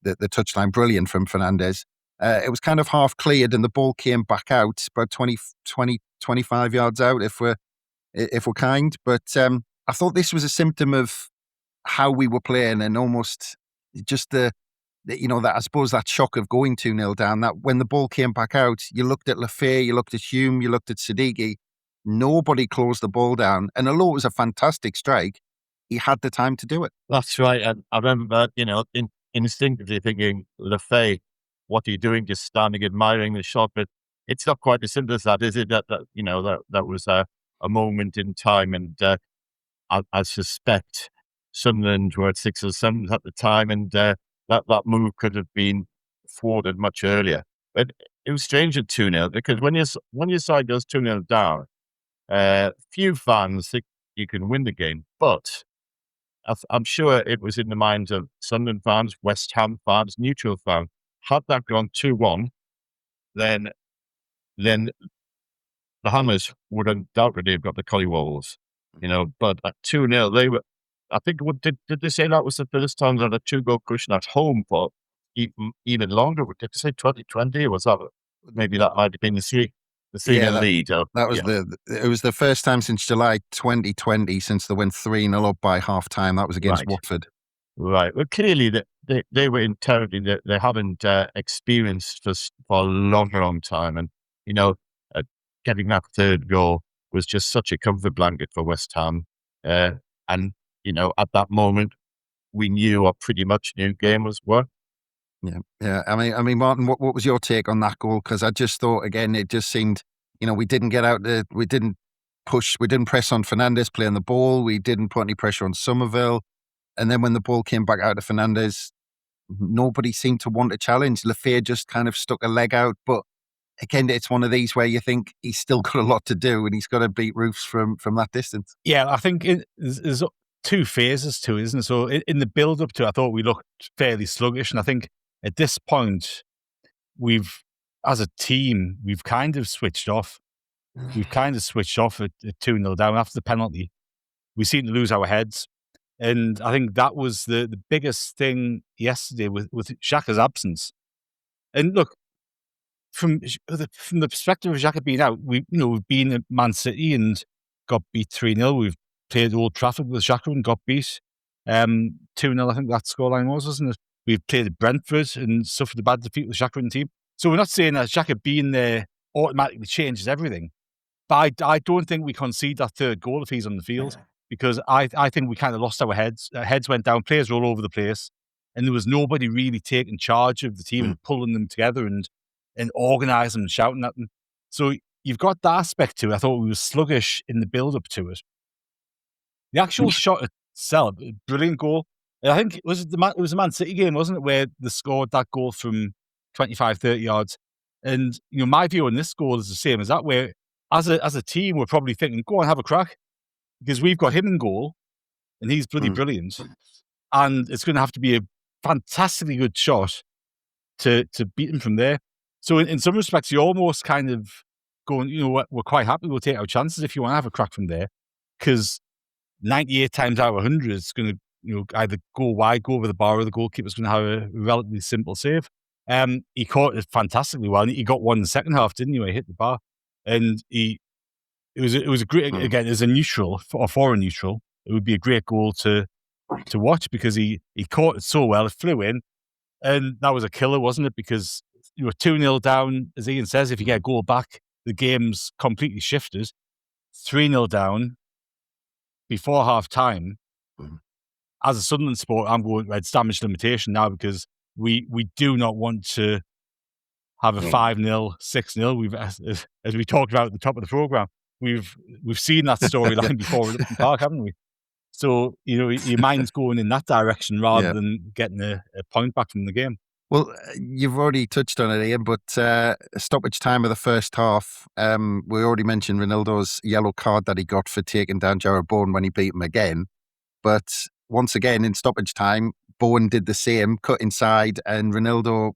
touchline, brilliant from Fernandes. It was kind of half cleared and the ball came back out about 20, 25 yards out if we're kind. But I thought this was a symptom of how we were playing and almost just that I suppose that shock of going 2-0 down, that when the ball came back out, you looked at Lafay, you looked at Hume, you looked at Siddiqui, nobody closed the ball down. And although it was a fantastic strike, he had the time to do it. That's right. And I remember, instinctively thinking, Lafay, what are you doing? Just standing, admiring the shot. But it's not quite as simple as that, is it? That was a moment in time. And I suspect Sunderland were at 6 or 7 at the time. And that move could have been thwarted much earlier. But it was strange at 2-0 because when your side goes 2-0 down, few fans think you can win the game. But I'm sure it was in the minds of Sunderland fans, West Ham fans, neutral fans. Had that gone 2-1, then the Hammers would undoubtedly have got the Collywolves, But at 2-0, they were. I think did they say that was the first time that a 2-goal cushion at home for even longer? Did they say 2020? Or was that maybe that might have been the 3-0 lead? That was it was the first time since July 2020 since they went 3-0 up by half time. That was against Watford. Right. Well, clearly they were in territory that they haven't experienced for a long time, and getting that third goal was just such a comfort blanket for West Ham, and. At that moment, we knew or pretty much knew game was work. Yeah. I mean, Martin, what was your take on that goal? Because I just thought again, it just seemed, we didn't get out there, we didn't push, we didn't press on Fernandes playing the ball, we didn't put any pressure on Somerville, and then when the ball came back out to Fernandes, nobody seemed to want a challenge. Lafay just kind of stuck a leg out, but again, it's one of these where you think he's still got a lot to do, and he's got to beat Roofs from that distance. Yeah, I think there's 2 phases to it, isn't it? So in the build-up to it, I thought we looked fairly sluggish. And I think at this point, as a team, we've kind of switched off. We've kind of switched off at 2-0 down after the penalty. We seem to lose our heads. And I think that was the biggest thing yesterday with Xhaka's absence. And look, from the perspective of Xhaka being out, we've been at Man City and got beat 3-0. We've played Old Trafford with Xhaka and got beat 2-0. I think that scoreline was, wasn't it? We've played at Brentford and suffered a bad defeat with Xhaka and the team. So we're not saying that Xhaka being there automatically changes everything. But I don't think we concede that third goal if he's on the field, because I think we kind of lost our heads. Our heads went down, players were all over the place, and there was nobody really taking charge of the team and pulling them together and organising and shouting at them. So you've got that aspect to it. I thought we were sluggish in the build-up to it. The actual shot itself, brilliant goal. I think it was a Man City game, wasn't it, where they scored that goal from 25, 30 yards. And my view on this goal is the same as that, where as a team we're probably thinking, go on, have a crack, because we've got him in goal and he's bloody brilliant, and it's going to have to be a fantastically good shot to beat him from there. So in some respects, you're almost kind of going, we're quite happy, we'll take our chances if you want to have a crack from there, because 98 times out of 100, it's going to either go wide, go over the bar, or the goalkeeper's going to have a relatively simple save. He caught it fantastically well. He got one in the second half, didn't he? Where he hit the bar, and it was a great, again, as a neutral or for a neutral, it would be a great goal to watch, because he caught it so well, it flew in, and that was a killer, wasn't it? Because you were 2-0 down, as Ian says, if you get a goal back, the game's completely shifted. 3-0 down before half time. As a Sunderland supporter, I'm going, it's damage limitation now, because we do not want to have a 5-0, 6-0. We've, as we talked about at the top of the programme, we've seen that storyline before at Upton Park, haven't we? So, your mind's going in that direction rather than getting a point back from the game. Well, you've already touched on it, Ian, but stoppage time of the first half, we already mentioned Ronaldo's yellow card that he got for taking down Jared Bowen when he beat him again. But once again, in stoppage time, Bowen did the same, cut inside, and Ronaldo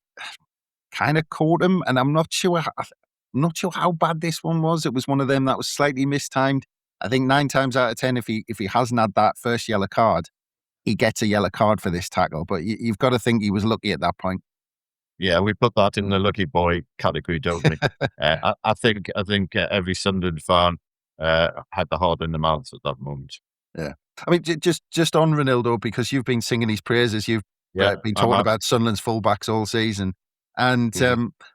kind of caught him. And I'm not sure how bad this one was. It was one of them that was slightly mistimed. I think 9 times out of 10, if he hasn't had that first yellow card, he gets a yellow card for this tackle. But you've got to think he was lucky at that point. Yeah, we put that in the lucky boy category, don't we? I think every Sunderland fan had the heart in the mouth at that moment. Yeah, I mean, just on Ronaldo, because you've been singing his praises, you've been talking about Sunderland's fullbacks all season, and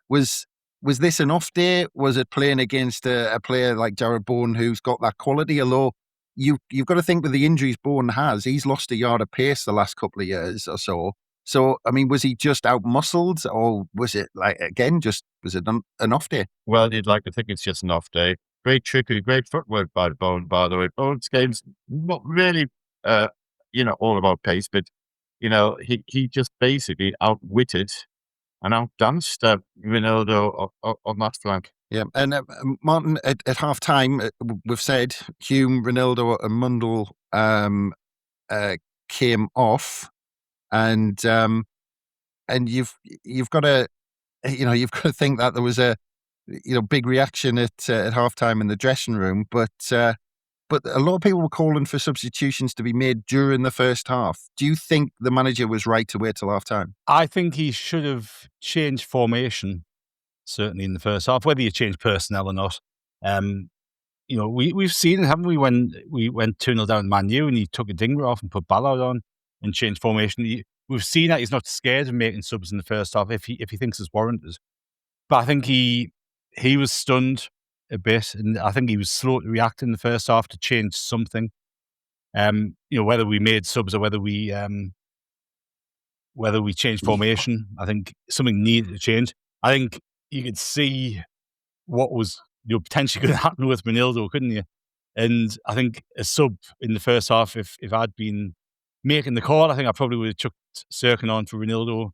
was this an off day? Was it playing against a player like Jared Bowen who's got that quality? Although you've got to think with the injuries Bowen has, he's lost a yard of pace the last couple of years or so. So, I mean, was he just out-muscled, or was it, was it an off day? Well, you'd like to think it's just an off day. Great trickery, great footwork by Bowen, by the way. Bowen's game's not really, all about pace, but, he just basically outwitted and outdanced Ronaldo on that flank. Yeah, and Martin, at half-time, we've said Hume, Ronaldo and Mundle came off. And you've got to think that there was a big reaction at halftime in the dressing room, but a lot of people were calling for substitutions to be made during the first half. Do you think the manager was right to wait till halftime? I think he should have changed formation, certainly in the first half, whether you change personnel or not. We've seen it, haven't we, when we went 2-0 down Man U and he took a dinger off and put Ballard on and change formation. We've seen that he's not scared of making subs in the first half if he thinks it's warranted. But I think he was stunned a bit, and I think he was slow to react in the first half to change something. Whether we made subs or whether we changed formation, I think something needed to change. I think you could see what was potentially going to happen with Ronaldo, couldn't you? And I think a sub in the first half, if I'd been making the call, I think I probably would have chucked Sirkin on for Ronaldo.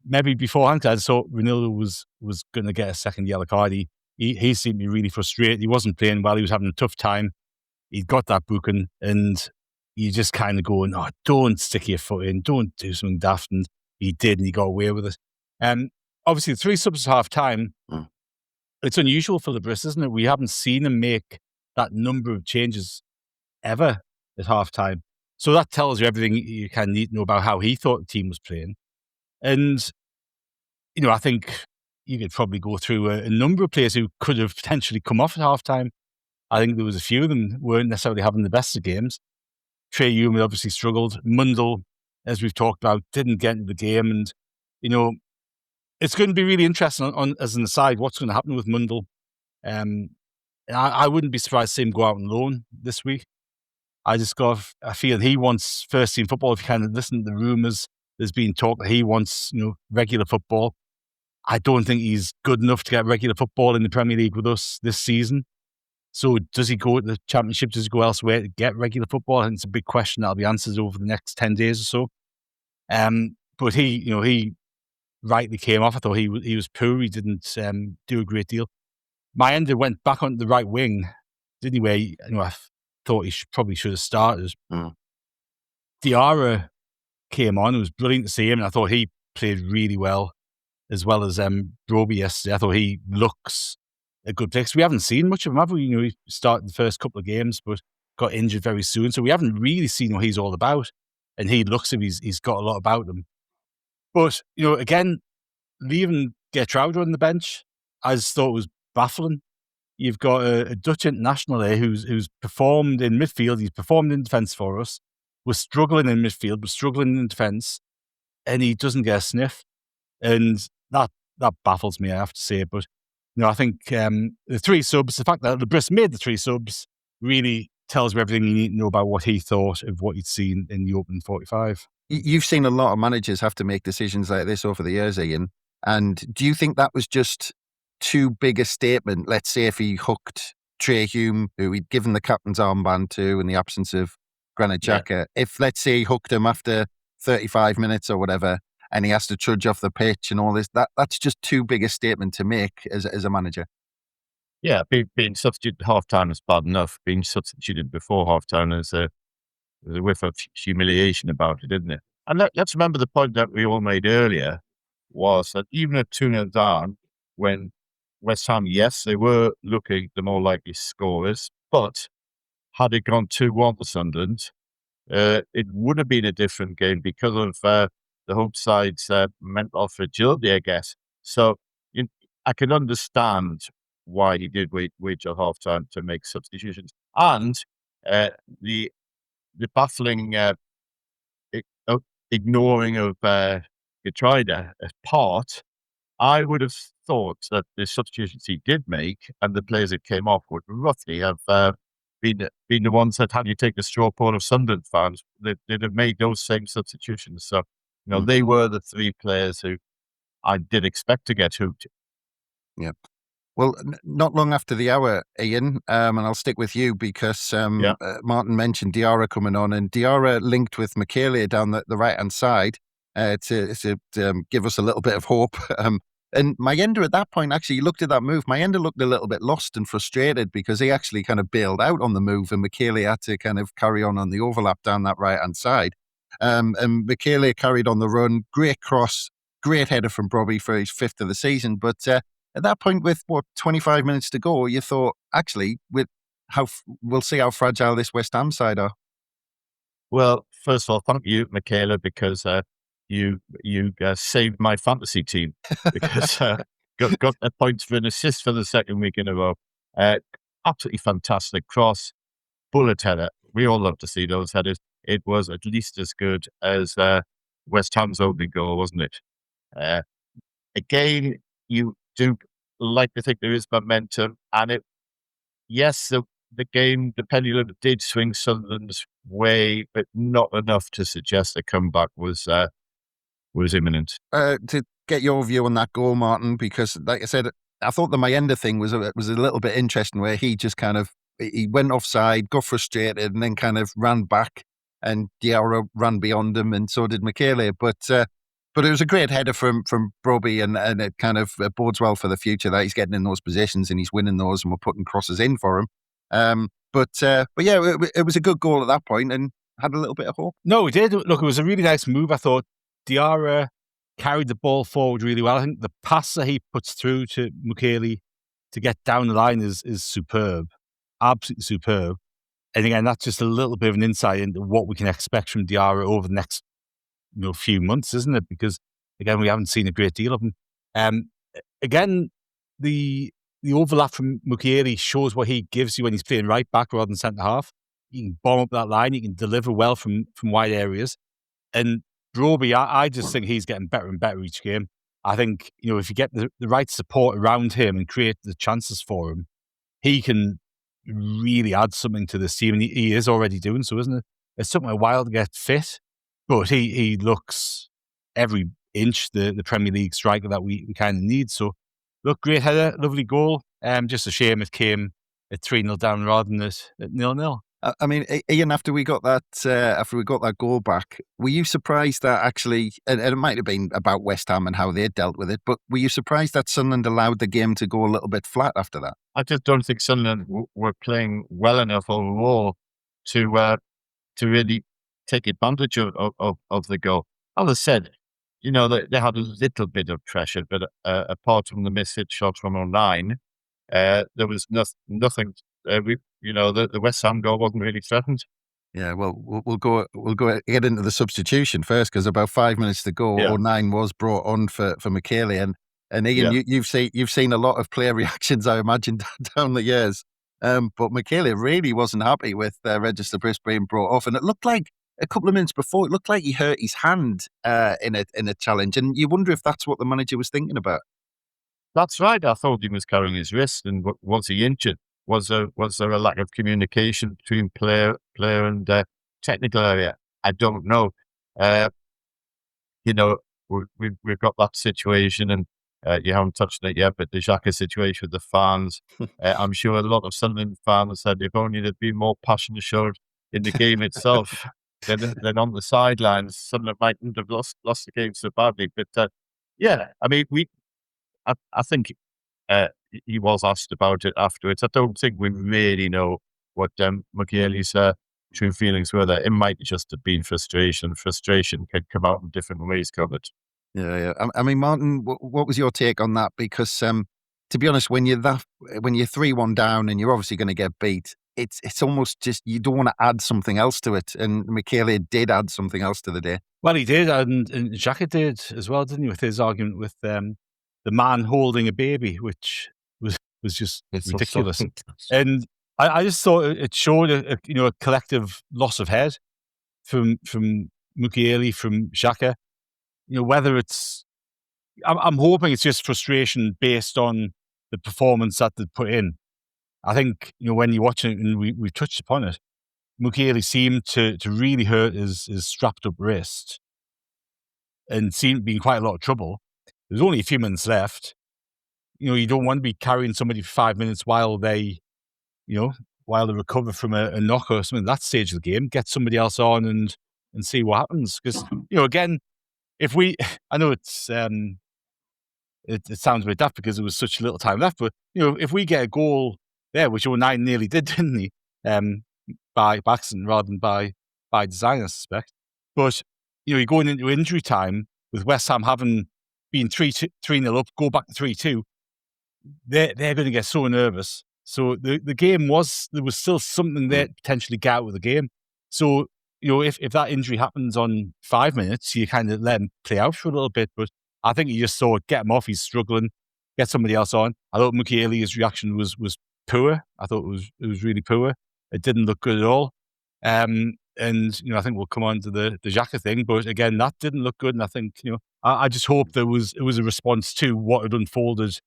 Maybe beforehand, because I thought Ronaldo was going to get a second yellow card. He seemed to be really frustrated. He wasn't playing well. He was having a tough time. He'd got that booking, and you just kind of going, "Oh, don't stick your foot in. Don't do something daft." And he did, and he got away with it. Obviously, 3 subs at half time. It's unusual for the Bris, isn't it? We haven't seen him make that number of changes ever at half time. So that tells you everything you kind of need to know about how he thought the team was playing. And, I think you could probably go through a number of players who could have potentially come off at half-time. I think there was a few of them weren't necessarily having the best of games. Trey Hume obviously struggled. Mundle, as we've talked about, didn't get into the game. And, it's going to be really interesting on as an aside what's going to happen with Mundle. I wouldn't be surprised to see him go out on loan this week. I feel he wants first team football. If you kind of listen to the rumours, there's been talk that he wants, regular football. I don't think he's good enough to get regular football in the Premier League with us this season. So does he go to the Championship? Does he go elsewhere to get regular football? I think it's a big question that'll be answered over the next 10 days or so. But he rightly came off. I thought he was poor. He didn't do a great deal. Mayenda went back onto the right wing, didn't he? Where I thought he probably should have started. Diarra came on. It was brilliant to see him, and I thought he played really well as Broby yesterday. I thought he looks a good player. We haven't seen much of him, have we? He started the first couple of games, but got injured very soon. So we haven't really seen what he's all about. And he looks like he's got a lot about him. But, again, leaving Geertruida on the bench, I just thought it was baffling. You've got a Dutch international there who's performed in midfield. He's performed in defence for us. We're struggling in midfield. We're struggling in defence. And he doesn't get a sniff. And that baffles me, I have to say. But I think the three subs, the fact that the Bris made the three subs, really tells you everything you need to know about what he thought of what he'd seen in the opening 45. You've seen a lot of managers have to make decisions like this over the years, Ian. And do you think that was just too big a statement? Let's say if he hooked Trey Hume, who he'd given the captain's armband to in the absence of Granit Xhaka, if let's say he hooked him after 35 minutes or whatever, and he has to trudge off the pitch and all this, that's just too big a statement to make as a manager. Yeah, being substituted at half-time is bad enough. Being substituted before half-time is a whiff of humiliation about it, isn't it? And let's remember the point that we all made earlier was that even at 2-0 down, when West Ham, yes, they were looking the more likely scorers, but had it gone 2-1 to Sunderland, it would have been a different game because of the home side's mental fragility, I guess. So I can understand why he did wait till half-time to make substitutions. And the baffling ignoring of Geertruida as part, I would have thought that the substitutions he did make and the players that came off would roughly have been the ones that, had you take the straw poll of Sunderland fans, they'd have made those same substitutions. So, they were the three players who I did expect to get hooked. Yeah. Well, not long after the hour, Ian, and I'll stick with you because Martin mentioned Diarra coming on, and Diarra linked with Michele down the right-hand side to give us a little bit of hope. And Mayenda at that point, actually, you looked at that move, Mayenda looked a little bit lost and frustrated because he actually kind of bailed out on the move, and Michele had to kind of carry on the overlap down that right-hand side. And Michele carried on the run, great cross, great header from Brobbey for his 5th of the season, but at that point, with 25 minutes to go, you thought, actually, we'll see how fragile this West Ham side are. Well, first of all, thank you, Michaela, because you saved my fantasy team because got a point for an assist for the second week in a row. Absolutely fantastic cross, bullet header. We all love to see those headers. It was at least as good as West Ham's opening goal, wasn't it? Again, you do like to think there is momentum, and the game, the pendulum did swing Sunderland's way, but not enough to suggest a comeback was imminent. To get your view on that goal, Martin, because like I said, I thought the Mayenda thing was a little bit interesting, where he just kind of he went offside, got frustrated, and then kind of ran back, and Diarra ran beyond him, and so did Michele. But it was a great header from Brobbey, and it kind of bodes well for the future that he's getting in those positions and he's winning those, and we're putting crosses in for him. But yeah, it was a good goal at that point and had a little bit of hope. No, it did. Look, it was a really nice move. I thought Diarra carried the ball forward really well. I think the pass that he puts through to Michele to get down the line is superb, absolutely superb. And again, that's just a little bit of an insight into what we can expect from Diarra over the next few months, isn't it? Because again, we haven't seen a great deal of him. Again, the overlap from Michele shows what he gives you when he's playing right back rather than centre half. He can bomb up that line. He can deliver well from wide areas. And Brobbey, I just think he's getting better and better each game. I think if you get the right support around him and create the chances for him, he can really add something to this team, and he is already doing so, isn't it? It took him a while to get fit, but he looks every inch the Premier League striker that we kind of need. So, look, great header, lovely goal. Just a shame it came at 3-0 down rather than at 0-0. I mean, Ian, after we got that goal back, were you surprised that actually, and it might have been about West Ham and how they dealt with it, but were you surprised that Sunderland allowed the game to go a little bit flat after that? I just don't think Sunderland were playing well enough overall to really take advantage of the goal. As I said, they had a little bit of pressure, but apart from the missed hit shot from 09, there was nothing. The West Ham goal wasn't really threatened. Yeah, well, we'll go get into the substitution first, because about 5 minutes to go, 09 was brought on for Michele, and Ian, you've seen a lot of player reactions, I imagine, down the years. But Michele really wasn't happy with Register Bris being brought off, and it looked like a couple of minutes before, it looked like he hurt his hand in a challenge, and you wonder if that's what the manager was thinking about. That's right. I thought he was carrying his wrist, and was he injured? Was there a lack of communication between player and technical area? I don't know. We've got that situation, and you haven't touched it yet, but the Xhaka situation with the fans. I'm sure a lot of Sunderland fans said if only there'd been more passion showed in the game itself than on the sidelines, Sunderland mightn't have lost the game so badly. But I mean, I think he was asked about it afterwards. I don't think we really know what Mukiele's true feelings were there. It might just have been frustration. Frustration can come out in different ways, Covered. Yeah. I mean, Martin, what was your take on that? Because to be honest, when you're 3-1 down and you're obviously going to get beat, it's almost just you don't want to add something else to it. And Mukiele did add something else to the day. Well, he did, and Xhaka did as well, didn't he? With his argument with the man holding a baby, which was just ridiculous. And I just thought it showed a collective loss of head from Mukiele, from Xhaka. Whether it's, I'm hoping it's just frustration based on the performance that they put in. I think, when you watch it, and we touched upon it, Mukiele seemed to really hurt his strapped up wrist and seemed to be in quite a lot of trouble. There's only a few minutes left. You don't want to be carrying somebody for 5 minutes while they recover from a knock or something at that stage of the game. Get somebody else on and see what happens. Because, again, I know it's, it sounds a bit daft because there was such little time left, but, if we get a goal there, which 09 nearly did, didn't he? By accident rather than by design, I suspect. But, you're going into injury time with West Ham having been 3-0 up, go back to 3-2. They're going to get so nervous. So the game there was still something there to potentially get out of the game. So, if that injury happens on 5 minutes, you kind of let him play out for a little bit. But I think you just saw get him off. He's struggling. Get somebody else on. I thought Mukiele's reaction was poor. I thought it was really poor. It didn't look good at all. And I think we'll come on to the Xhaka thing. But again, that didn't look good. And I think I just hope it was a response to what had unfolded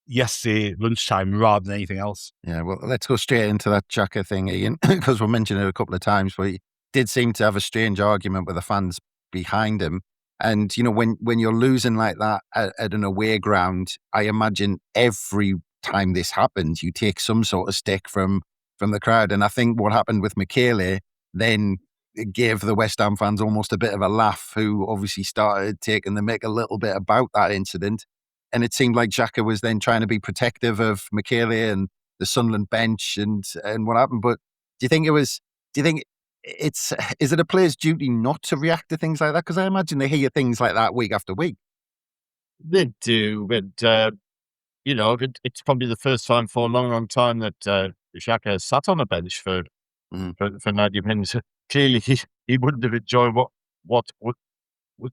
yesterday lunchtime rather than anything else. Yeah, well, let's go straight into that Xhaka thing, Ian, because we mentioned it a couple of times, but he did seem to have a strange argument with the fans behind him. And, when you're losing like that at an away ground, I imagine every time this happens, you take some sort of stick from the crowd. And I think what happened with Mukiele then gave the West Ham fans almost a bit of a laugh, who obviously started taking the mick a little bit about that incident. And it seemed like Xhaka was then trying to be protective of Mukiele and the Sunderland bench and what happened. But is it a player's duty not to react to things like that? Because I imagine they hear things like that week after week. They do, but it's probably the first time for a long, long time that Xhaka has sat on a bench for 90 minutes. Clearly, he wouldn't have enjoyed what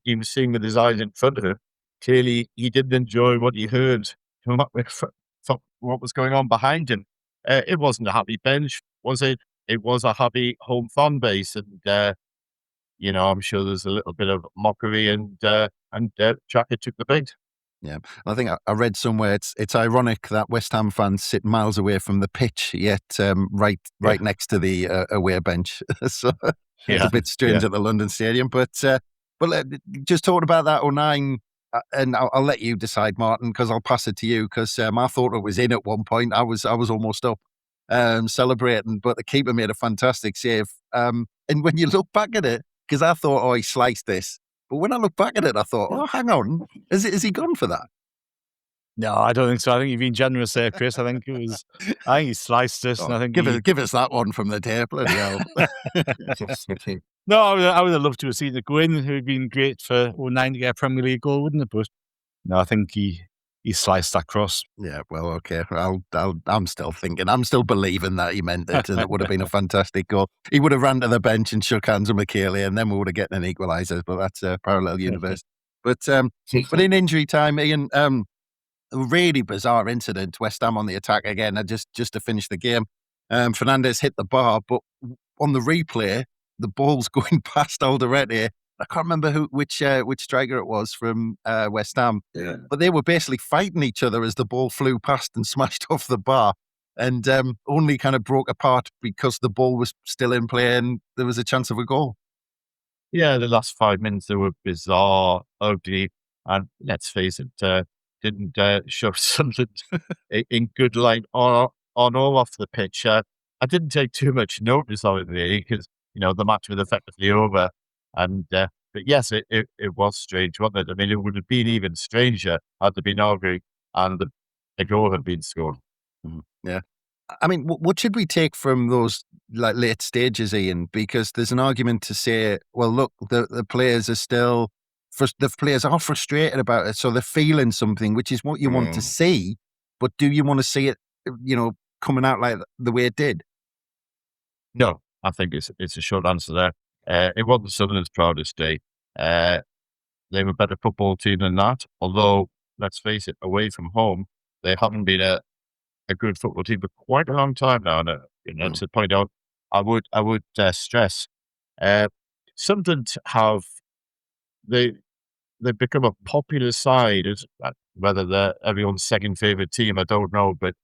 he was seeing with his eyes in front of him. Clearly, he didn't enjoy what he heard from what was going on behind him. It wasn't a happy bench, was it? It was a happy home fan base, and I'm sure there's a little bit of mockery, and Xhaka took the bait. Yeah, I think I read somewhere it's ironic that West Ham fans sit miles away from the pitch, yet right next to the away bench. So it's a bit strange at the London Stadium. But just talking about that 09, and I'll let you decide, Martin, because I'll pass it to you, because I thought it was in at one point. I was almost up celebrating, but the keeper made a fantastic save. And when you look back at it, because I thought, he sliced this. But when I look back at it, I thought, hang on, is he gone for that? No, I don't think so. I think you've been generous there, Chris. I think he sliced us. And I think give us that one from the tape, bloody hell. No, I would have loved to have seen it go in. It would have been great for 09 to get a Premier League goal, wouldn't it? But no, I think he sliced that cross. Yeah, well, okay. I'm still believing that he meant it, and it would have been a fantastic goal. He would have ran to the bench and shook hands with Mukiele, and then we would have gotten an equaliser. But that's a parallel universe. But in injury time, Ian, a really bizarre incident. West Ham on the attack again, just to finish the game. Fernandes hit the bar, but on the replay, the ball's going past Alderete. I can't remember which striker it was from West Ham, but they were basically fighting each other as the ball flew past and smashed off the bar, and only kind of broke apart because the ball was still in play and there was a chance of a goal. Yeah, the last 5 minutes, they were bizarre, ugly, and let's face it, didn't show something in good light on or off the pitch. I didn't take too much notice of it really because, the match was effectively over. And but yes, it was strange, wasn't it? I mean, it would have been even stranger had there been arguing and the goal had been scored. Yeah. I mean, what should we take from those late stages, Ian? Because there's an argument to say, well, look, the players are still, the players are frustrated about it, so they're feeling something, which is what you want to see. But do you want to see it, coming out like the way it did? No, I think it's a short answer there. It wasn't Sunderland's proudest day. They were a better football team than that. Although, let's face it, away from home, they haven't been a good football team for quite a long time now. And to point out, I would stress Sunderland have they've become a popular side. Whether they're everyone's second favorite team, I don't know, but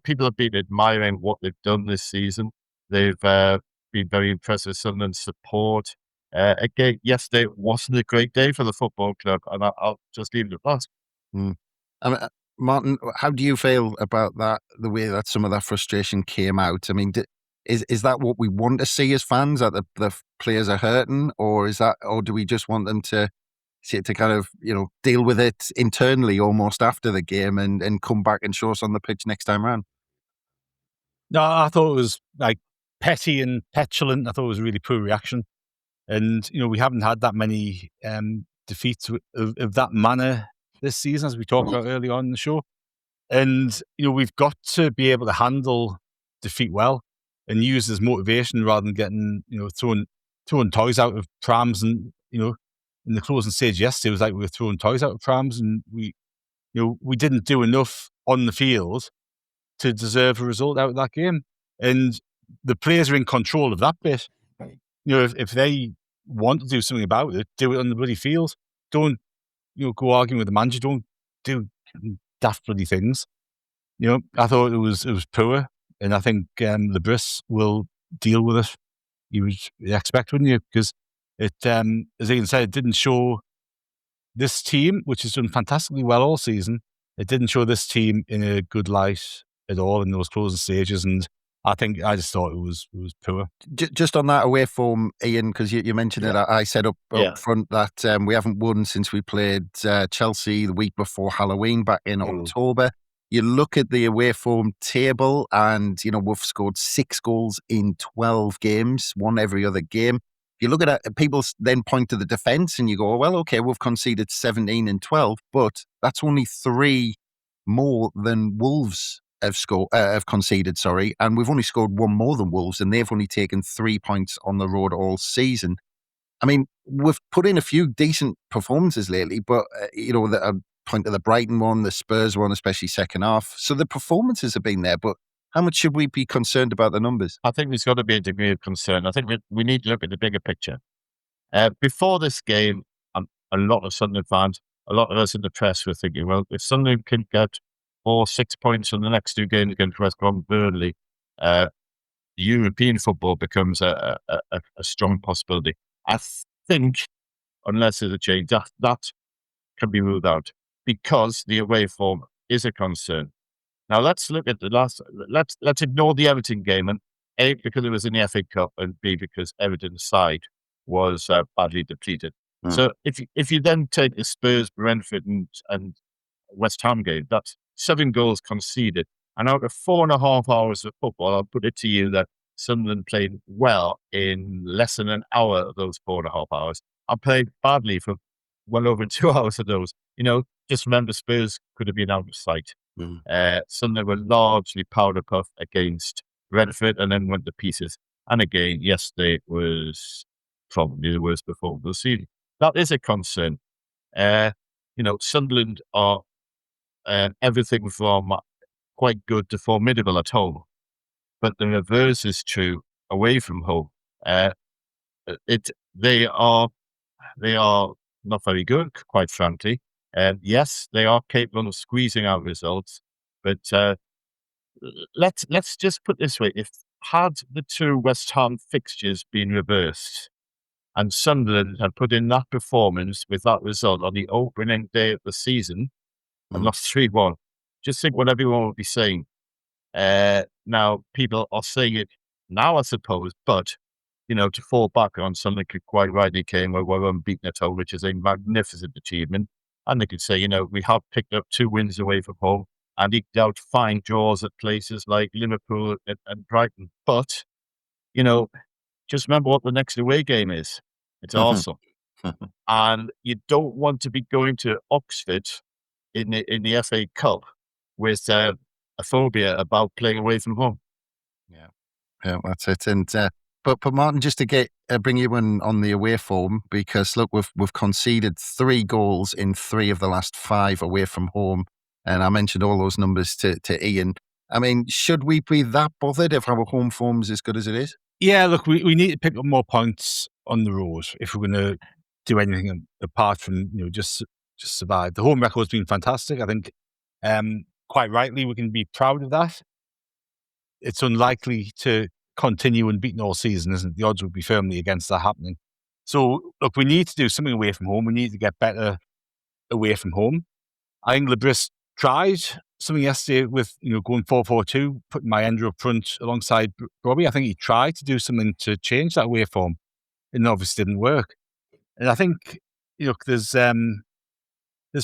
people have been admiring what they've done this season. They've been very impressed with Sunderland's support. Again, yesterday wasn't a great day for the football club, and I'll just leave it at that. I mean, Martin, how do you feel about that? The way that some of that frustration came out. I mean, is that what we want to see as fans? That the players are hurting, or do we just want them to kind of deal with it internally almost after the game and come back and show us on the pitch next time round? No, I thought it was petty and petulant. I thought it was a really poor reaction, and we haven't had that many defeats of that manner this season, as we talked about early on in the show. And, we've got to be able to handle defeat well and use as motivation rather than getting, throwing toys out of prams. And, in the closing stage yesterday, it was like we were throwing toys out of prams, and we didn't do enough on the field to deserve a result out of that game. And the players are in control of that bit. If they want to do something about it, do it on the bloody field. Don't go arguing with the manager. Don't do daft bloody things. I thought it was poor, and I think the Bris will deal with it. You would expect, wouldn't you? Because it, as Ian said, it didn't show this team, which has done fantastically well all season. It didn't show this team in a good light at all in those closing stages, and I just thought it was poor. Just on that away form, Ian, because you mentioned it, I said up front that we haven't won since we played Chelsea the week before Halloween back in October. You look at the away form table and, we've scored 6 goals in 12 games, one every other game. You look at it, people then point to the defence and you go, well, okay, we've conceded 17 in 12, but that's only 3 more than Wolves have conceded, and we've only scored 1 more than Wolves, and they've only taken 3 points on the road all season. I mean, we've put in a few decent performances lately, but that point to the Brighton one, the Spurs one, especially second half. So the performances have been there, but how much should we be concerned about the numbers? I think there's got to be a degree of concern. I think we need to look at the bigger picture. Before this game, a lot of Sunderland fans, a lot of us in the press were thinking, well, if Sunderland can get 4, 6 points from the next 2 games against West Brom and Burnley, European football becomes a strong possibility. I think, unless there's a change, that can be ruled out because the away form is a concern. Now let's look at let's ignore the Everton game, and A, because it was in the FA Cup, and B, because Everton's side was badly depleted. So if you then take the Spurs, Brentford and West Ham game, that's 7 goals conceded. And out of 4.5 hours of football, I'll put it to you that Sunderland played well in less than an hour of those 4.5 hours. I played badly for well over 2 hours of those. Just remember Spurs could have been out of sight. Sunderland were largely powder puff against Brentford and then went to pieces. And again, yesterday was probably the worst performance of the season. That is a concern. Sunderland are everything from quite good to formidable at home. But the reverse is true away from home. They are not very good, quite frankly. And yes, they are capable of squeezing out results, but let's just put it this way: if had the two West Ham fixtures been reversed, and Sunderland had put in that performance with that result on the opening day of the season and lost 3-1, just think what everyone would be saying. Now, people are saying it now, I suppose, but, to fall back on something could quite rightly came where we're unbeaten at home, which is a magnificent achievement. And they could say, we have picked up 2 wins away from home and eked out fine draws at places like Liverpool and Brighton. But, just remember what the next away game is. It's Arsenal. And you don't want to be going to Oxford in the FA Cup with a phobia about playing away from home. Yeah, that's it. And but Martin, just to bring you in on the away form, because look, we've conceded 3 goals in 3 of the last 5 away from home, and I mentioned all those numbers to Ian. I mean, should we be that bothered if our home form's as good as it is? Yeah, look, we need to pick up more points on the road if we're going to do anything apart from just survive. The home record's been fantastic. I think quite rightly we can be proud of that. It's unlikely to continue unbeaten all season, isn't it? The odds would be firmly against that happening. So look, we need to do something away from home. We need to get better away from home. I think Bris tried something yesterday with going 4-4-2, putting Mayenda up front alongside Robbie. I think he tried to do something to change that away form, and obviously didn't work. And I think there's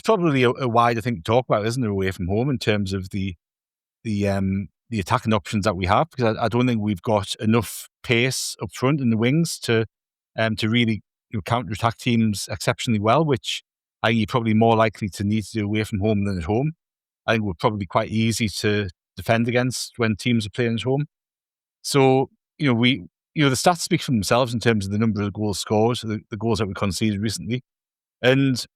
probably a wider thing to talk about, isn't there, away from home in terms of the attacking options that we have, because I don't think we've got enough pace up front in the wings to really counter-attack teams exceptionally well, which I think you're probably more likely to need to do away from home than at home. I think we're probably quite easy to defend against when teams are playing at home. So, the stats speak for themselves in terms of the number of goals scored, the goals that we conceded recently. And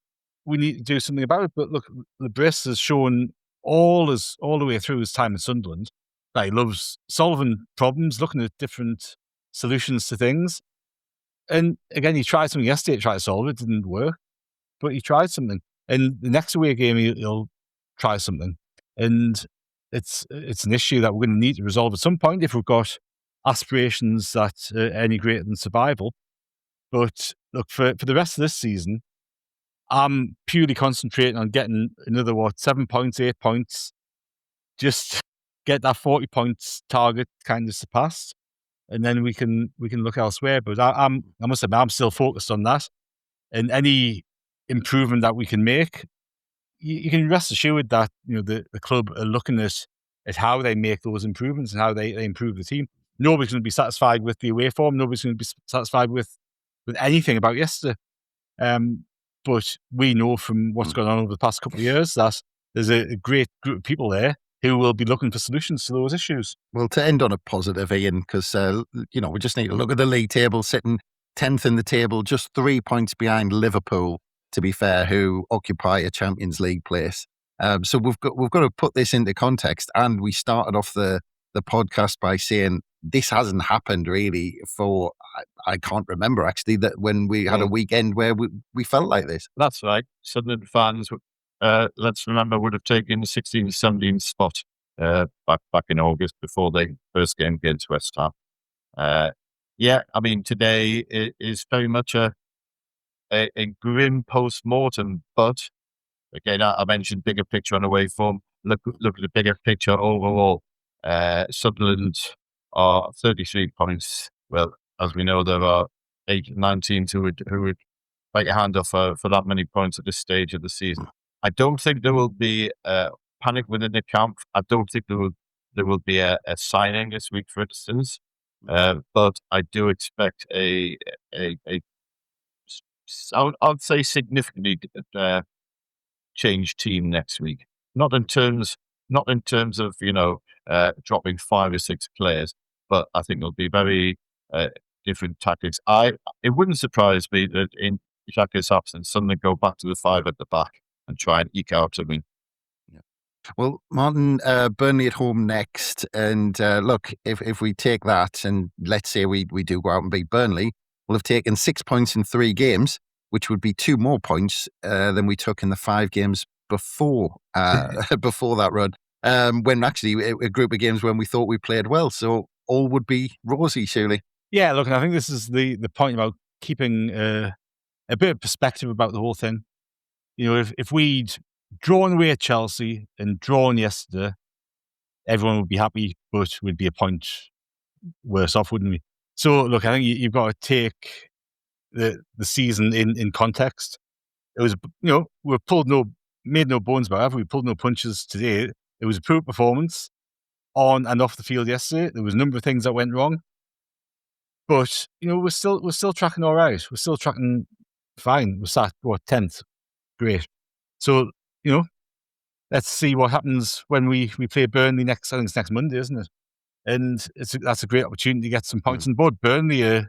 we need to do something about it. But look, Bris has shown all the way through his time in Sunderland that he loves solving problems, looking at different solutions to things. And again, he tried something yesterday to try to solve it. It didn't work, but he tried something. And the next away game, he'll try something. And it's an issue that we're going to need to resolve at some point if we've got aspirations that are any greater than survival. But look, for the rest of this season, I'm purely concentrating on getting another 7 points, 8 points, just get that 40 points target kind of surpassed, and then we can look elsewhere. But I must admit, I'm still focused on that, and any improvement that we can make, you can rest assured that the club are looking at how they make those improvements and how they improve the team. Nobody's going to be satisfied with the away form. Nobody's going to be satisfied with anything about yesterday. But we know from what's gone on over the past couple of years that there's a great group of people there who will be looking for solutions to those issues. Well, to end on a positive, Ian, because, we just need to look at the league table, sitting 10th in the table, just 3 points behind Liverpool, to be fair, who occupy a Champions League place. So we've got to put this into context. And we started off the podcast by saying this hasn't happened really for, I can't remember actually, that when we had a weekend where we felt like this. That's right. Sunderland fans, let's remember, would have taken the 16th, 17th spot back in August before the first game against West Ham. Today is very much a grim post-mortem, but again, I mentioned bigger picture on away form. Look at the bigger picture overall. Sunderland are 33 points. Well, as we know, there are 9 teams who would bite your hand off for that many points at this stage of the season. I don't think there will be panic within the camp. I don't think there will be a signing this week, for instance. But I do expect a I'd say significantly changed team next week. Not in terms of dropping 5 or 6 players, but I think there'll be very different tactics. It wouldn't surprise me that in Xhaka's absence, suddenly go back to the 5 at the back and try and eke out something. Well, Martin, Burnley at home next, and look, if we take that and let's say we do go out and beat Burnley, will have taken 6 points in 3 games, which would be 2 more points than we took in the 5 games before before that run. When actually a group of games when we thought we played well. So all would be rosy, surely. Yeah, look, and I think this is the point about keeping a bit of perspective about the whole thing. You know, if we'd drawn away at Chelsea and drawn yesterday, everyone would be happy, but we'd be a point worse off, wouldn't we? So, look, I think you've got to take the season in context. It was, you know, made no bones about it. We pulled no punches today. It was a poor performance on and off the field yesterday. There was a number of things that went wrong, but you know, we're still tracking all right. We're still tracking fine. We're sat 10th, great. So you know, let's see what happens when we play Burnley next. I think it's next Monday, isn't it? And that's a great opportunity to get some points on board. Burnley are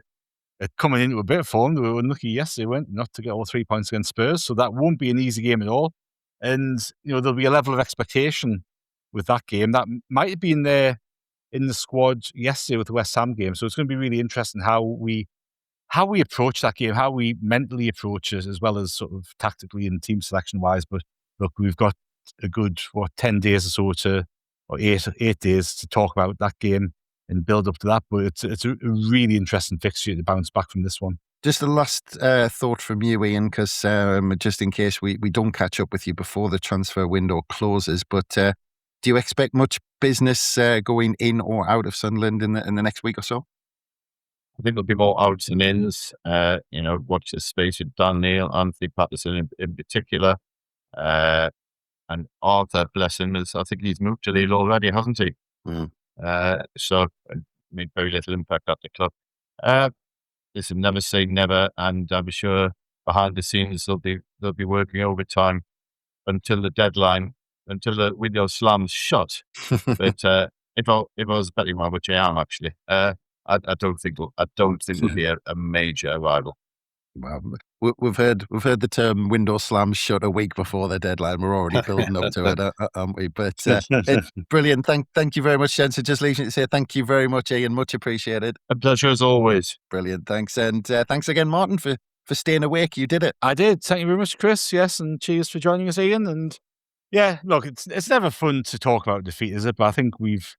coming into a bit of form. They were unlucky yesterday, not to get all 3 points against Spurs. So that won't be an easy game at all. And you know, there'll be a level of expectation with that game that might have been there in the squad yesterday with the West Ham game. So it's going to be really interesting how we approach that game, how we mentally approach it, as well as sort of tactically and team selection wise. But look, we've got a good 10 days or so or 8 days to talk about that game and build up to that. But it's a really interesting fixture to bounce back from this one. Just a last thought from you, Ian, because just in case we don't catch up with you before the transfer window closes, but do you expect much business going in or out of Sunderland in the next week or so? I think there'll be more outs and ins. You know, watch the space with Dan Neil, Anthony Patterson in particular. And Arthur, bless him, I think he's moved to Lille already, hasn't he? Mm. So made very little impact at the club. Listen, never say never, and I'm sure behind the scenes they'll be working overtime until the deadline, until the window slams shut. But if I was betting one, which I am actually, I don't think there'll be a major arrival. Well, we've heard the term window slams shut a week before the deadline. We're already building up to it, aren't we? But it's brilliant. Thank you very much, gents. So just leaving it to say thank you very much, Ian. Much appreciated. A pleasure as always. Brilliant. Thanks. And thanks again, Martin, for staying awake. You did it. I did. Thank you very much, Chris. Yes, and cheers for joining us, Ian. And yeah, look, it's never fun to talk about defeat, is it? But I think we've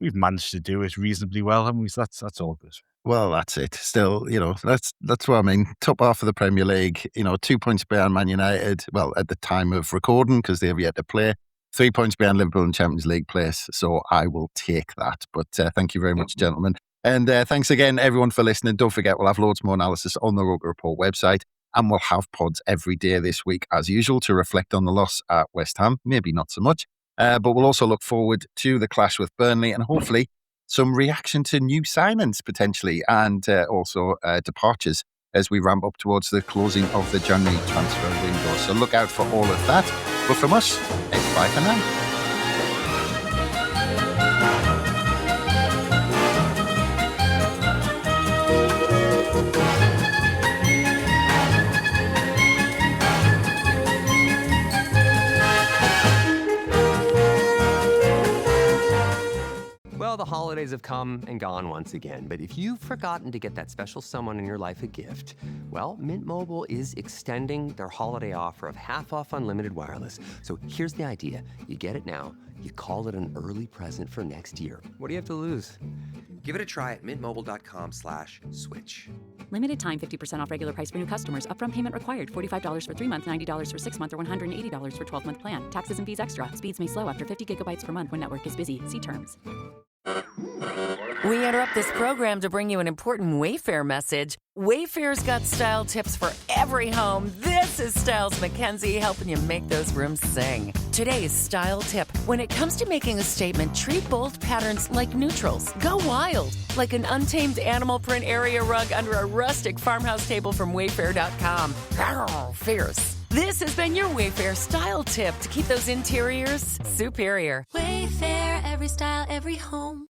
managed to do it reasonably well, haven't we? So that's all good. Well, that's it. Still, you know, that's what I mean. Top half of the Premier League, you know, 2 points behind Man United. Well, at the time of recording, because they have yet to play. 3 points behind Liverpool in Champions League place. So I will take that. But thank you very much, gentlemen. And thanks again, everyone, for listening. Don't forget, we'll have loads more analysis on the Roker Report website. And we'll have pods every day this week, as usual, to reflect on the loss at West Ham. Maybe not so much. But we'll also look forward to the clash with Burnley and hopefully some reaction to new signings potentially and also departures as we ramp up towards the closing of the January transfer window. So look out for all of that. But from us, it's bye for now. Well, the holidays have come and gone once again, but if you've forgotten to get that special someone in your life a gift, well, Mint Mobile is extending their holiday offer of half off unlimited wireless. So here's the idea. You get it now, you call it an early present for next year. What do you have to lose? Give it a try at mintmobile.com/switch. Limited time 50% off regular price for new customers. Upfront payment required. $45 for 3 months, $90 for 6 months, or $180 for 12-month plan. Taxes and fees extra. Speeds may slow after 50 gigabytes per month when network is busy. See terms. We interrupt this program to bring you an important Wayfair message. Wayfair's got style tips for every home. This is Styles McKenzie helping you make those rooms sing. Today's style tip. When it comes to making a statement, treat bold patterns like neutrals. Go wild, like an untamed animal print area rug under a rustic farmhouse table from Wayfair.com. Fierce. This has been your Wayfair style tip to keep those interiors superior. Wayfair, every style, every home.